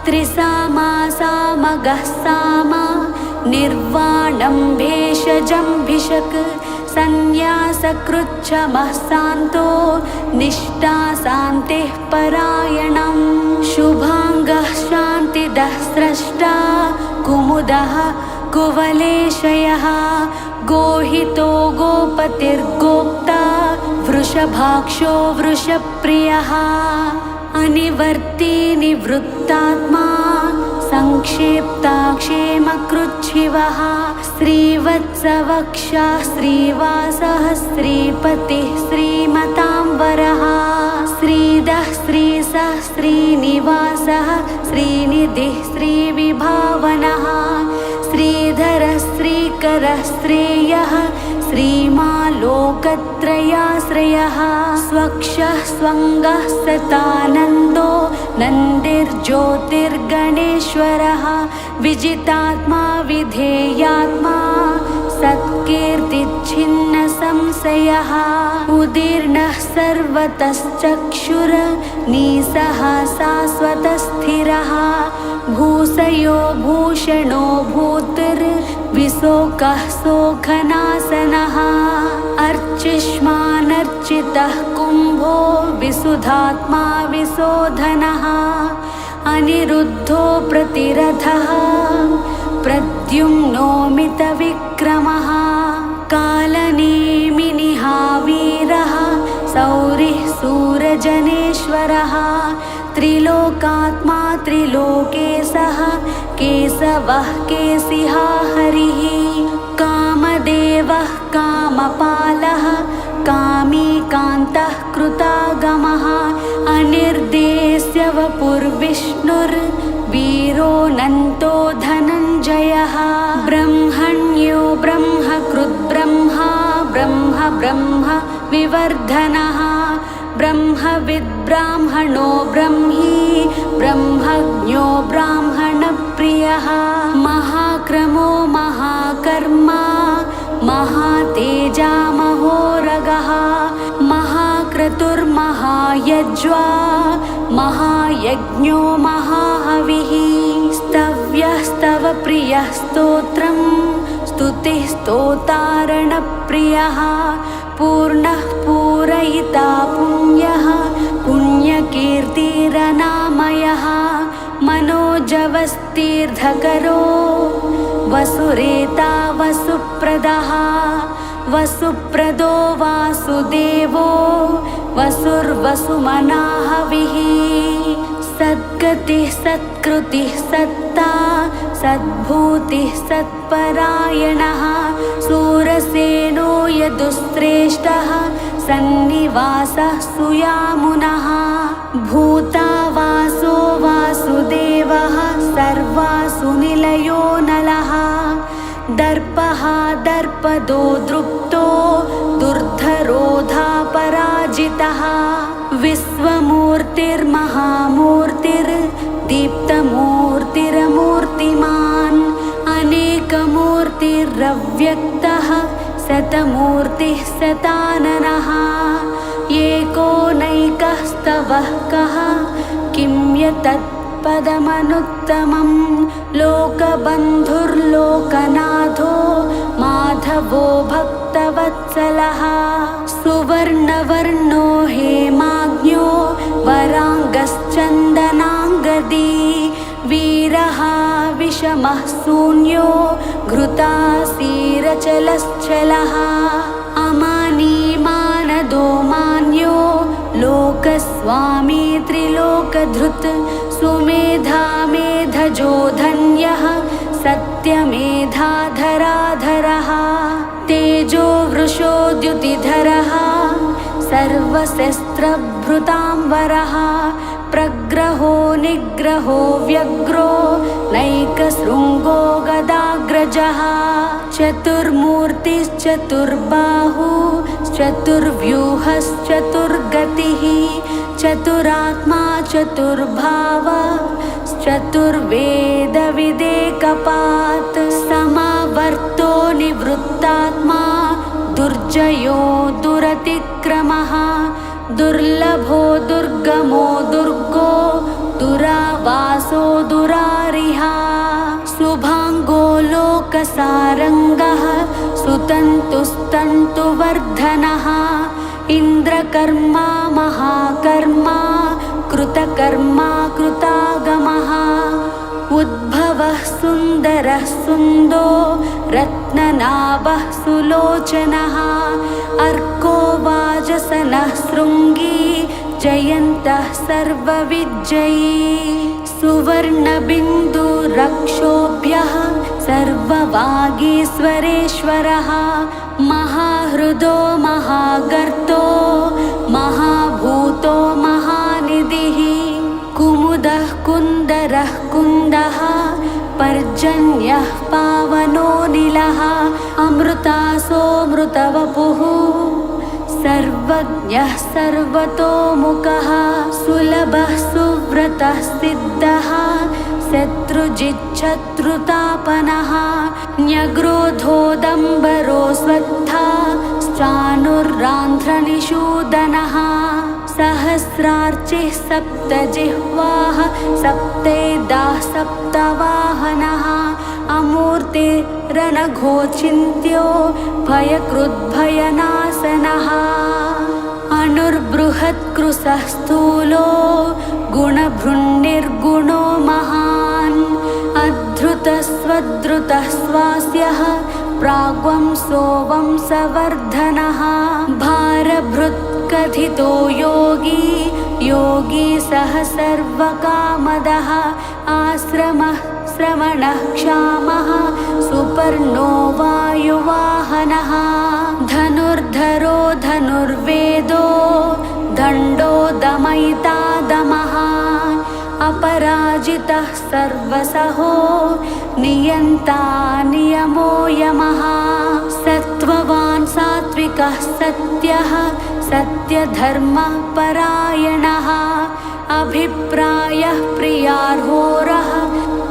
त्रिसामा सामगः सामा निर्वाणं भेषजं भिषक् सन्न्यासकृच्छमः शान्तो निष्ठा शान्तिः परायणम् शुभाङ्गः शान्तिदः स्रष्टा कुमुदः कुवलेशयः गोहितो गोपतिर्गोप्ता वृषभाक्षो वृषप्रियः अनिवर्ती निवृत्तात्मा संक्षेप्ता क्षेमकृच्छिवः श्रीवत्सवक्षः श्रीवासः श्रीपतिः श्रीमताम्बरः श्रीदः श्रीसः श्रीनिवासः श्रीनिधिः श्रीविभावनः श्रीधरः श्रीकरः श्रेयः श्रीमालोकत्रयाश्रयः स्वक्षः स्वङ्गः सतानन्दो नन्दिर्ज्योतिर्गणेश्वरः विजितात्मा विधेयात्मा सत्कीर्तिच्छिन्नसंशयः उदीर्णः सर्वतश्चक्षुर्निशः शाश्वतस्थिरः भूषयो भूषणो भूतिर्विशोकः शोकनाशनः अर्चिष्मानर्चितः कुम्भो विशुद्धात्मा विशोधनः अनिरुद्धो प्रतिरथः प्रद्युम्नोमितविक्रमः कालनेमिनिः वीरः सौरिः सूरजनेश्वरः त्रिलोकात्मा त्रिलोकेशः केशवः केशिहा हरिः कामदेवः कामपालः कामी कान्तः कृतागमः अनिर्देश्य वपुर्विष्णुर्वीरोऽनन्तो धनञ्जयः ब्रह्मण्यो ब्रह्मकृद्ब्रह्मा ब्रह्म ब्रह्म विवर्धनः ब्रह्मविद्ब्राह्मणो ब्रह्मी ब्रह्मज्ञो ब्राह्मणप्रियः महाक्रमो महाकर्मा महातेजा महोरगः महाक्रतुर्महायज्वा महायज्ञो महाहविः स्तव्यः स्तवप्रियः स्तोत्रं स्तुतिः स्तोतारणप्रियः पूर्णः पूरयिता पुण्यः पुण्यकीर्तिरनामयः मनोजवस्तीर्धकरो वसुरेता वसुप्रदः वसुप्रदो वासुदेवो वसुर्वसुमनाहविः सद्गतिः सत्कृतिः सत्ता सद्भूतिः सत्परायणः सूरसेनो यदुश्रेष्ठः सन्निवासः सुयामुनः भूतावासो वासुदेवः सर्वासु निलयो नलः दर्पः दर्पदो दृप्तो दुर्धरोधा पराजितः विश्वमूर्तिर्महामूर्तिर्दीप्तमूर्तिरमूर्तिमान् अनेकमूर्तिरव्यक्तः शतमूर्तिः शताननः एकोनैकस्तवः कः किं यत्तत्पदमनुत्तमं लोकबन्धुर्लोकनाथो माधवो भक्तवत्सलः सुवर्णवर्णो हेमाज्ञो वराङ्गश्चन्दनाङ्गदी वीरः विषमः शून्यो घृतासीरचलश्चलः अमानीमानदो मान्यो लोकस्वामी त्रिलोकधृत् सुमेधा मेधजो धन्यः सत्यमेधाधराधरः तेजो वृषोद्युतिधरः सर्वशस्त्रभृताम्बरः प्रग्रहो निग्रहो व्यग्रो नैकशृङ्गो गदाग्रजः चतुर्मूर्तिश्चतुर्बाहु चतुर्व्यूहश्चतुर्गतिः चतुरात्मा चतुर्भावा चतुर्वेदविदेकपात् समावर्तो निवृत्तात्मा दुर्जयो दुरतिक्रमः दुर्लभो दुर्गमो दुर्गो दुरावासो दुरारिहा शुभाङ्गो लोकसारङ्गः सुतन्तुस्तन्तुवर्धनः इन्द्रकर्मा महाकर्मा कृतकर्मा कृतागमः उद्भवः सुन्दरः सुन्दो रत्ननाभः सुलोचनः अर्को वाजसनः शृङ्गी जयन्तः सर्वविजयी सुवर्णबिन्दुरक्षोभ्यः सर्ववागीश्वरेश्वरः महाहृदो महागर्तो महाभूतो महानिधिः कुमुदः कुन्दरः कुन्दः पर्जन्यः पावनोऽनिलः अमृतासोऽमृतवपुः सर्वज्ञः सर्वतोमुखः सुलभः सुव्रतः सिद्धः शत्रुजिच्छत्रुतापनः न्यग्रोधोदम्बरो स्वत्था चानुरान्ध्रनिषूदनः सहस्रार्चिः सप्तजिह्वाः सप्तेदाः सप्तवाहनः अमूर्तिरनघोचिन्त्यो भयकृद्भयनाशनः अनुर्बृहत्कृशः स्थूलो गुणभृन्निर्गुणो महान् अधृतस्वधृतः स्वास्यः प्राग्वंसो वंशवर्धनः भारभृत्कथितो योगी योगी सः सर्वकामदः आश्रमः श्रवणः क्षामः सुपर्णो वायुवाहनः धनुर्धरो धनुर्वेदो दण्डो दमयिता दमः अपराजितः सर्वसहो नियन्ता नियमो यमः सत्त्ववान् सात्विकः सत्यः सत्यधर्मः परायणः अभिप्रायः प्रियार्होरः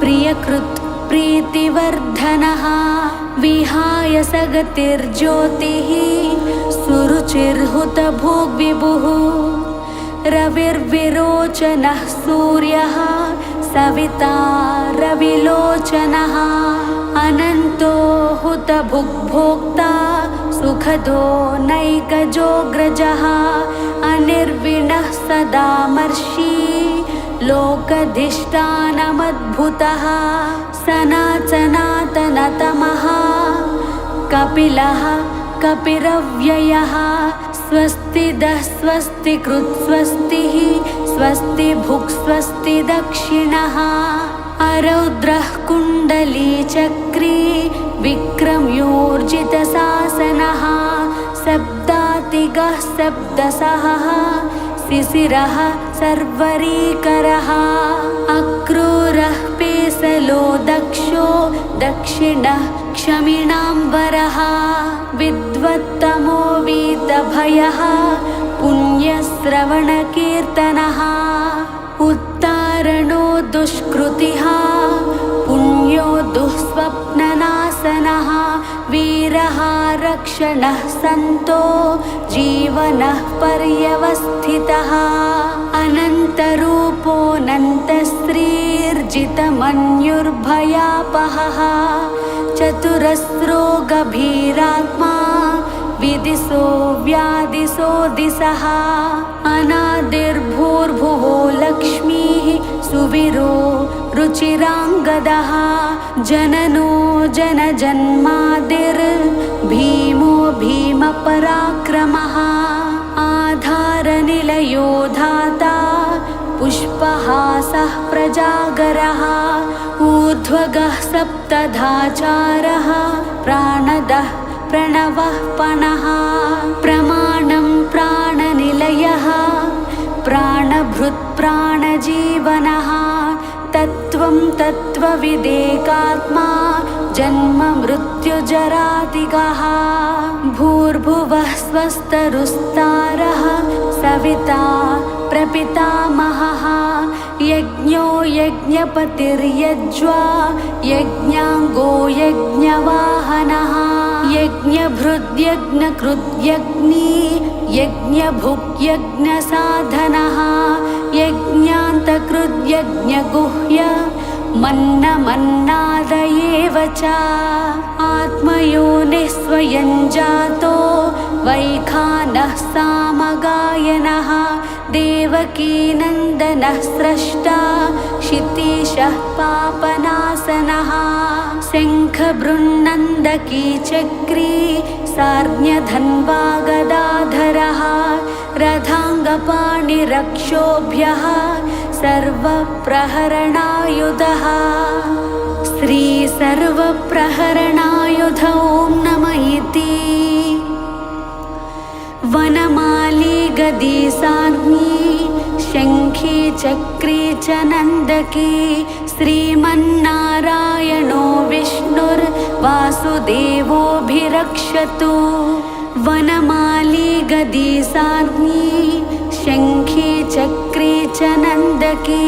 प्रियकृत् प्रीतिवर्धनः विहाय सगतिर्ज्योतिः सुरुचिर्हुतभुग्विभुः रविर्विरोचनः सूर्यः सविता रविलोचनः अनन्तो हुतभुग्भोक्ता सुखदो नैकजोऽग्रजः अनिर्विणः सदामर्षि लोकधिष्ठानमद्भुतः सनातनतमः कपिलः कपिरव्ययः स्वस्तिदः स्वस्तिकृत् स्वस्तिः स्वस्ति भुक् स्वस्ति दक्षिणः अरौद्रः कुण्डलीचक्री विक्रम्योर्जितशासनः सप्तातिगः सप्तसहः शिशिरः सर्वरीकरः अक्रूरः पेसलो दक्षो दक्षिणः क्षमिणाम्बरः विद्वत्तमो वीतभयः पुण्यश्रवणकीर्तनः उत्तारणो दुष्कृतिः पुण्यो दुःस्वप्ननाशनः वीरः रक्षणः सन्तो जीवनः पर्यवस्थितः अनन्तरूपोऽनन्तश्रीर्जितमन्युर्भयापहः चतुरस्रो गभीरात्मा विदिशो व्यादिशो दिशः अनादिर्भूर्भुवो लक्ष्मीः सुवीरो रुचिराङ्गदः जननो जनजन्मादिर्भीमो भीमपराक्रमः आधारनिलयो धाता पुष्पहासः प्रजागरः ऊर्ध्वगः सप्तधाचारः प्राणदः प्रणवः पणः प्रमाणं प्राणनिलयः प्राणभृत् प्राणजीवनः तत्त्वं तत्त्वविदेकात्मा जन्म मृत्युजरादिगः भूर्भुवः स्वस्तरुस्तारः सविता प्रपितामहः यज्ञो यज्ञपतिर्यज्वा यज्ञाङ्गो यज्ञवाहनः यज्ञभृद्यज्ञकृद्यज्ञी यज्ञभुक्यज्ञसाधनः यज्ञान्तकृद्यज्ञगुह्य मन्नमन्नादयेव च आत्मयोनिः स्वयं जातो वैखानः सामगायनः देवकीनन्दनः स्रष्टा क्षितीशः पापनाशनः शङ्खबृन्नन्दकी चक्री सार्ज्ञधन्वा गदाधरः रथाङ्गपाणिरक्षोभ्यः सर्वप्रहरणायुधः श्री सर्वप्रहरणायुध ॐ नमः इति वनमाली गदी सार्ङ्गी शङ्खी चक्री च नन्दकी श्रीमन्नारायणो विष्णुर्वासुदेवोऽभिरक्षतु वनमाली गदी सार्ङ्गी शङ्खी चक्री च नन्दकी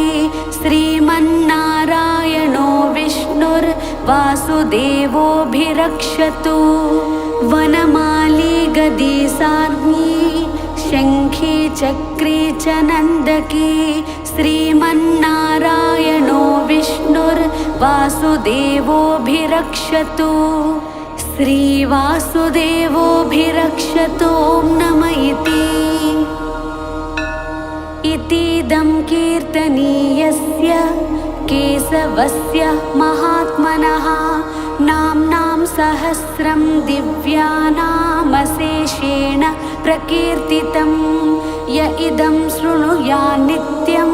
श्रीमन्नारायणो विष्णुर्वासुदेवोऽभिरक्षतु वनमाली गदी सार्ङ्गी शङ्खी चक्री च नन्दकी श्रीमन्नारायणो विष्णुर्वासुदेवोऽभिरक्षतु श्रीवासुदेवोऽभिरक्षतु ॐ नमः इतीदं कीर्तनीयस्य केशवस्य महात्मनः नाम्नां सहस्रं दिव्यानामशेषेण प्रकीर्तितं य इदं शृणुयात् नित्यं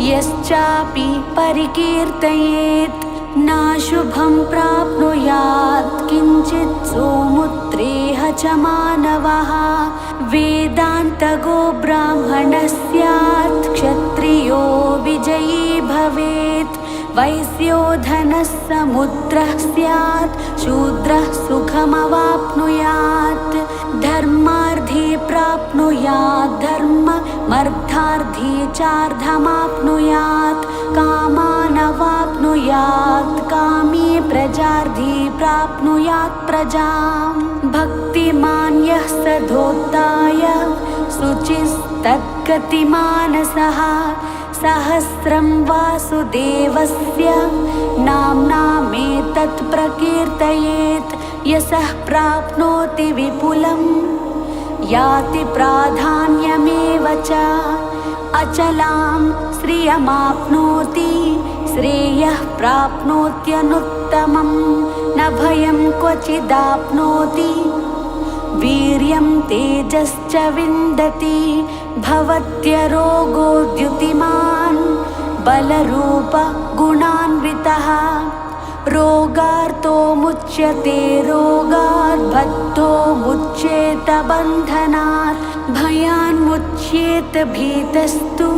यश्चापि परिकीर्तयेत् नाशुभं प्राप्नुयात् किञ्चित् सोमुत्रेह च मानवः वेदान्तगो ब्राह्मणः स्यात् क्षत्रियो विजयी भवेत् वैश्यो धनः समुद्रः स्यात् शूद्रः सुखमवाप्नुयात् धर्मार्थी प्राप्नुयात् धर्ममर्थार्थी चार्धमाप्नुयात् कामानवाप्नुयात् कामी प्रजार्थी प्राप्नुयात् प्रजां भक्तिमान् यः सधोत्ताय शुचिस्तद्गतिमानसः सहस्रं वासुदेवस्य नाम्नामेतत् प्रकीर्तयेत् यशः प्राप्नोति विपुलं याति प्राधान्यमेव च अचलां श्रियमाप्नोति श्रेयः प्राप्नोत्यनुत्तमं न भयं क्वचिदाप्नोति वीर्यं तेजश्च विन्दति भवत्यरोगो द्युतिमान् बलरूप गुणान्वितः रोगार्तो मुच्यते रोगात् बद्धो मुच्येत बन्धनात् भयान्मुच्येत भीतस्तु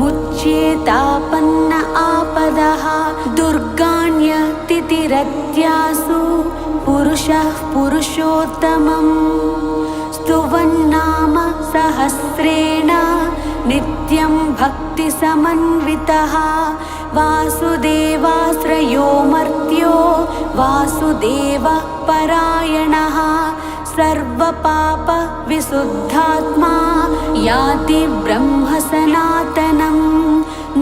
मुच्येतापन्न आपदः दुर्गाण्यतिथिरत्यासु पुरुषः पुरुषोत्तमं स्तुवन्नाम सहस्रेण नित्यं भक्तिसमन्वितः वासुदेवाश्रयो मर्त्यो वासुदेवपरायणः सर्वपापविशुद्धात्मा याति ब्रह्म सनातनं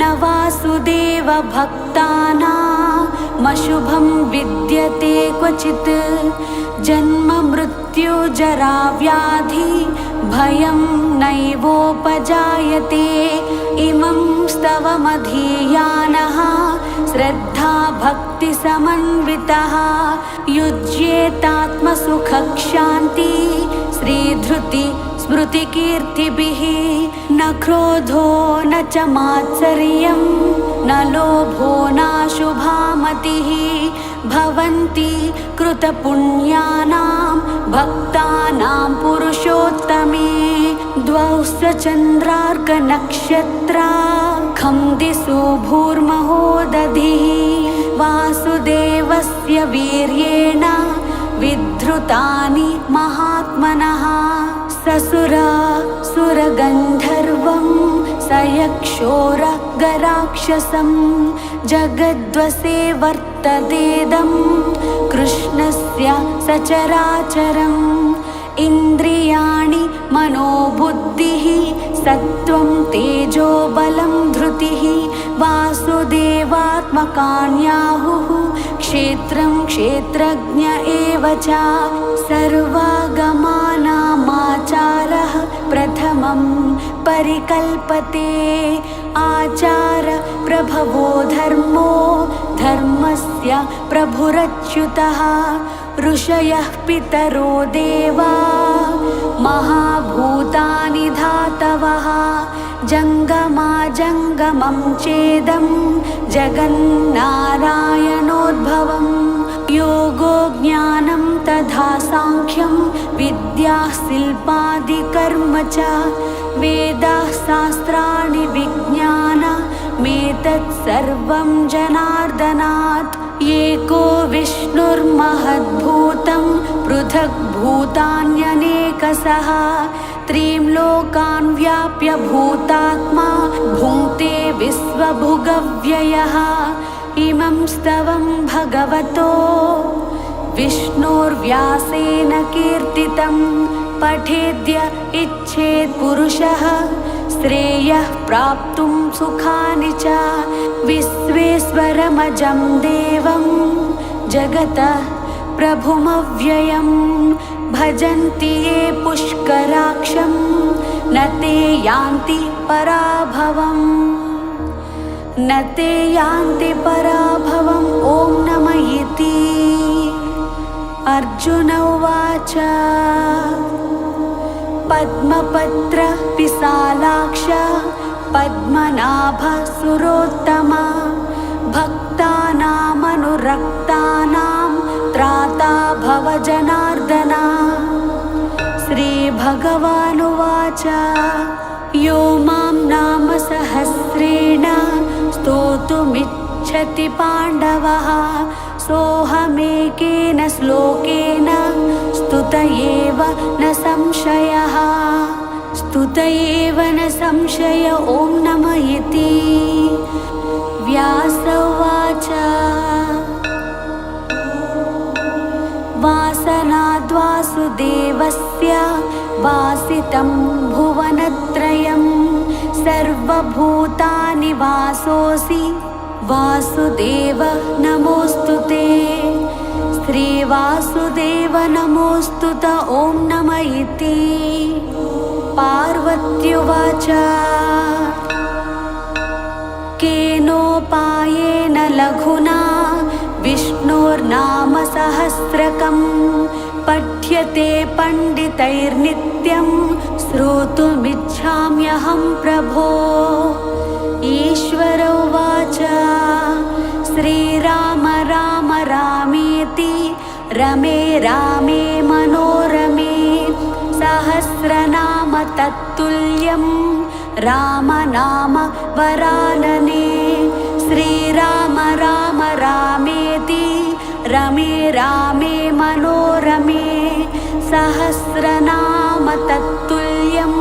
न वासुदेवभक्तानामशुभं विद्यते क्वचित् जन्म मृत्यु जरा व्याधि भयं नैवोपजायते इमं स्तवमधीयानः श्रद्धा भक्तिसमन्वितः युज्येतात्मसुखक्षान्ति श्रीधृति स्मृतिकीर्तिभिः न क्रोधो न च मात्सर्यं न लोभो नाशुभामतिः भवन्ति कृतपुण्यानां भक्तानां पुरुषोत्तमे द्वौश्च चन्द्रार्कनक्षत्राखं दिशो भूर्महोदधिः वासुदेवस्य वीर्येण विधृतानि महात्मनः ससुरासुरगन्धर्वं सयक्षोरगराक्षसं जगद्वसे वर्ततेदं कृष्णस्य सचराचरम् इन्द्रियाणि मनोबुद्धिः सत्त्वं तेजो बलं धृतिः वासुदेवात्मकान्याहुः क्षेत्रं क्षेत्रज्ञ एव च सर्वागमानामाचारः प्रथमं परिकल्पते आचार प्रभवो धर्मो धर्मस्य प्रभुरच्युतः ऋषयः पितरो देवा महाभूतानि धातवः जङ्गमाजङ्गमं चेदं जगन्नारायणोद्भवं योगो ज्ञानं तथा साङ्ख्यं विद्या शिल्पादिकर्म च वेदाः शास्त्राणि विज्ञानमेतत् सर्वं जनार्दनात् एको विष्णुर्महद्भूतं पृथग्भूतान्यनेकशः त्रीं लोकान् व्याप्य भूतात्मा भुङ्क्ते विश्वभुगव्ययः इमं स्तवं भगवतो विष्णोर्व्यासेन कीर्तितं पठेद्य इच्छेत् पुरुषः श्रेयः प्राप्तुं सुखानि च विश्वेश्वरमजं देवं जगतः प्रभुमव्ययं भजन्ति ये पुष्कराक्षं न ते यान्ति पराभवम् न ते यान्ति पराभवम् ॐ नमः इति अर्जुन उवाच पद्मपत्र विशालाक्ष पद्मनाभ सुरोत्तमा भक्तानामनुरक्तानां त्राता भव जनार्दना श्रीभगवानुवाच यो मां नाम सहस्रेण स्तोतुमिच्छति पाण्डवः सोऽहमेकेन श्लोकेन स्तुत एव न संशयः स्तुत एव न संशय ॐ नमः इति व्यास उवाच वासनाद्वासुदेवस्य वासितं भुवनत्रयं सर्वभूतानि वासोऽसि वासुदेव नमोऽस्तु ते श्रीवासुदेव नमोऽस्तु त ॐ नमः इति पार्वत्युवाच केनोपायेन लघुना विष्णोर्नाम सहस्रकं पठ्यते पण्डितैर्नित्यं श्रोतुमिच्छाम्यहं प्रभो ईश्वर उवाच श्रीराम राम रामेति रमे रामे मनोरमे सहस्रनाम तत्तुल्यं रामनाम वरानने श्रीराम राम रामेति रमे रामे मनोरमे सहस्रनाम तत्तुल्यं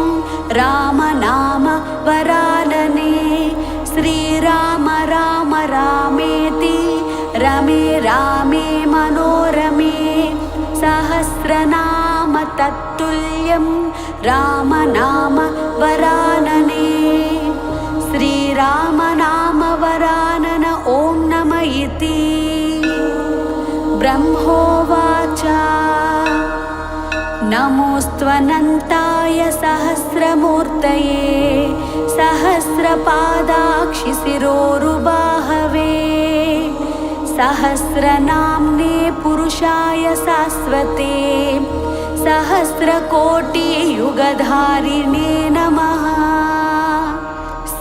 रामनाम वरानने श्रीराम राम रामेति रमे रामे मनोरमे सहस्रनाम तत्तुल्यं रामनाम वरानने श्रीराम नाम वरानन ॐ नमः इति ब्रह्मोवाच नमोऽस्त्वनन्ताय सहस्रमूर्तये सहस्रपादाक्षिशिरोरुबाहवे सहस्रनाम्ने पुरुषाय शाश्वते सहस्रकोटियुगधारिणे नमः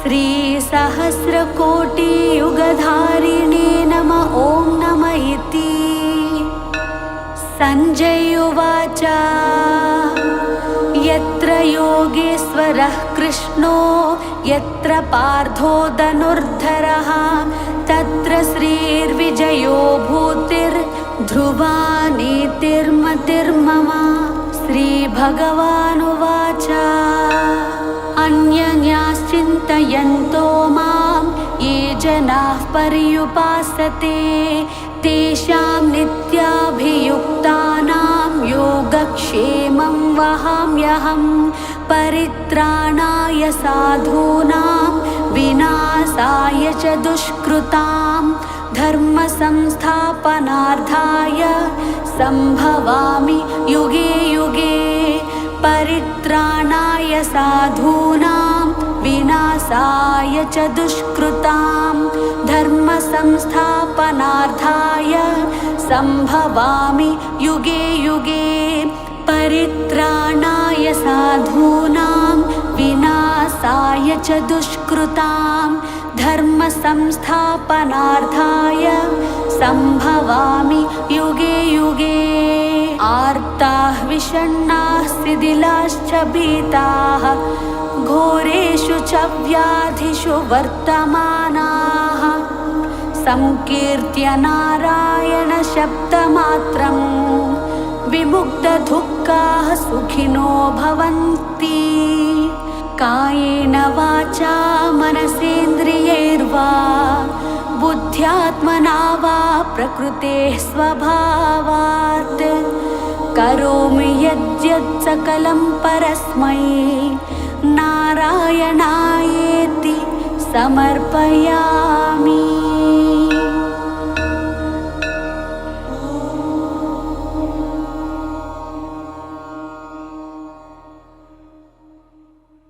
श्रीसहस्रकोटियुगधारिणे नमः ॐ नमः इति सञ्जय उवाच यत्र योगेश्वरः कृष्णो यत्र पार्थो धनुर्धरः तत्र श्रीर्विजयो भूतिर्ध्रुवा नीतिर्मतिर्मम श्रीभगवानुवाच अन्यन्याश्चिन्तयन्तो मां ये जनाः पर्युपासते तेषां नित्याभियुक्तानां योगक्षेमं वहाम्यहं परित्राणाय साधूनां विनाशाय च दुष्कृतां धर्मसंस्थापनार्थाय सम्भवामि युगे युगे। परित्राणाय साधूनां विनाशाय च दुष्कृतां धर्मसंस्थापनार्थाय सम्भवामि युगे युगे। परित्राणाय साधूनां विनाशाय च दुष्कृतां धर्मसंस्थापनार्थाय सम्भवामि युगे युगे। आर्ताः विषण्णाः शिथिलाश्च भीताः घोरेषु च व्याधिषु वर्तमानाः संकीर्त्य नारायणशब्दमात्रम् विमुक्तदुःखाः सुखिनो भवन्ति। कायेन वाचा मनसेन्द्रियैर्वा बुद्ध्यात्मना वा प्रकृतेः स्वभावात् करोमि यद्यत् सकलं परस्मै नारायणायेति समर्पयामि।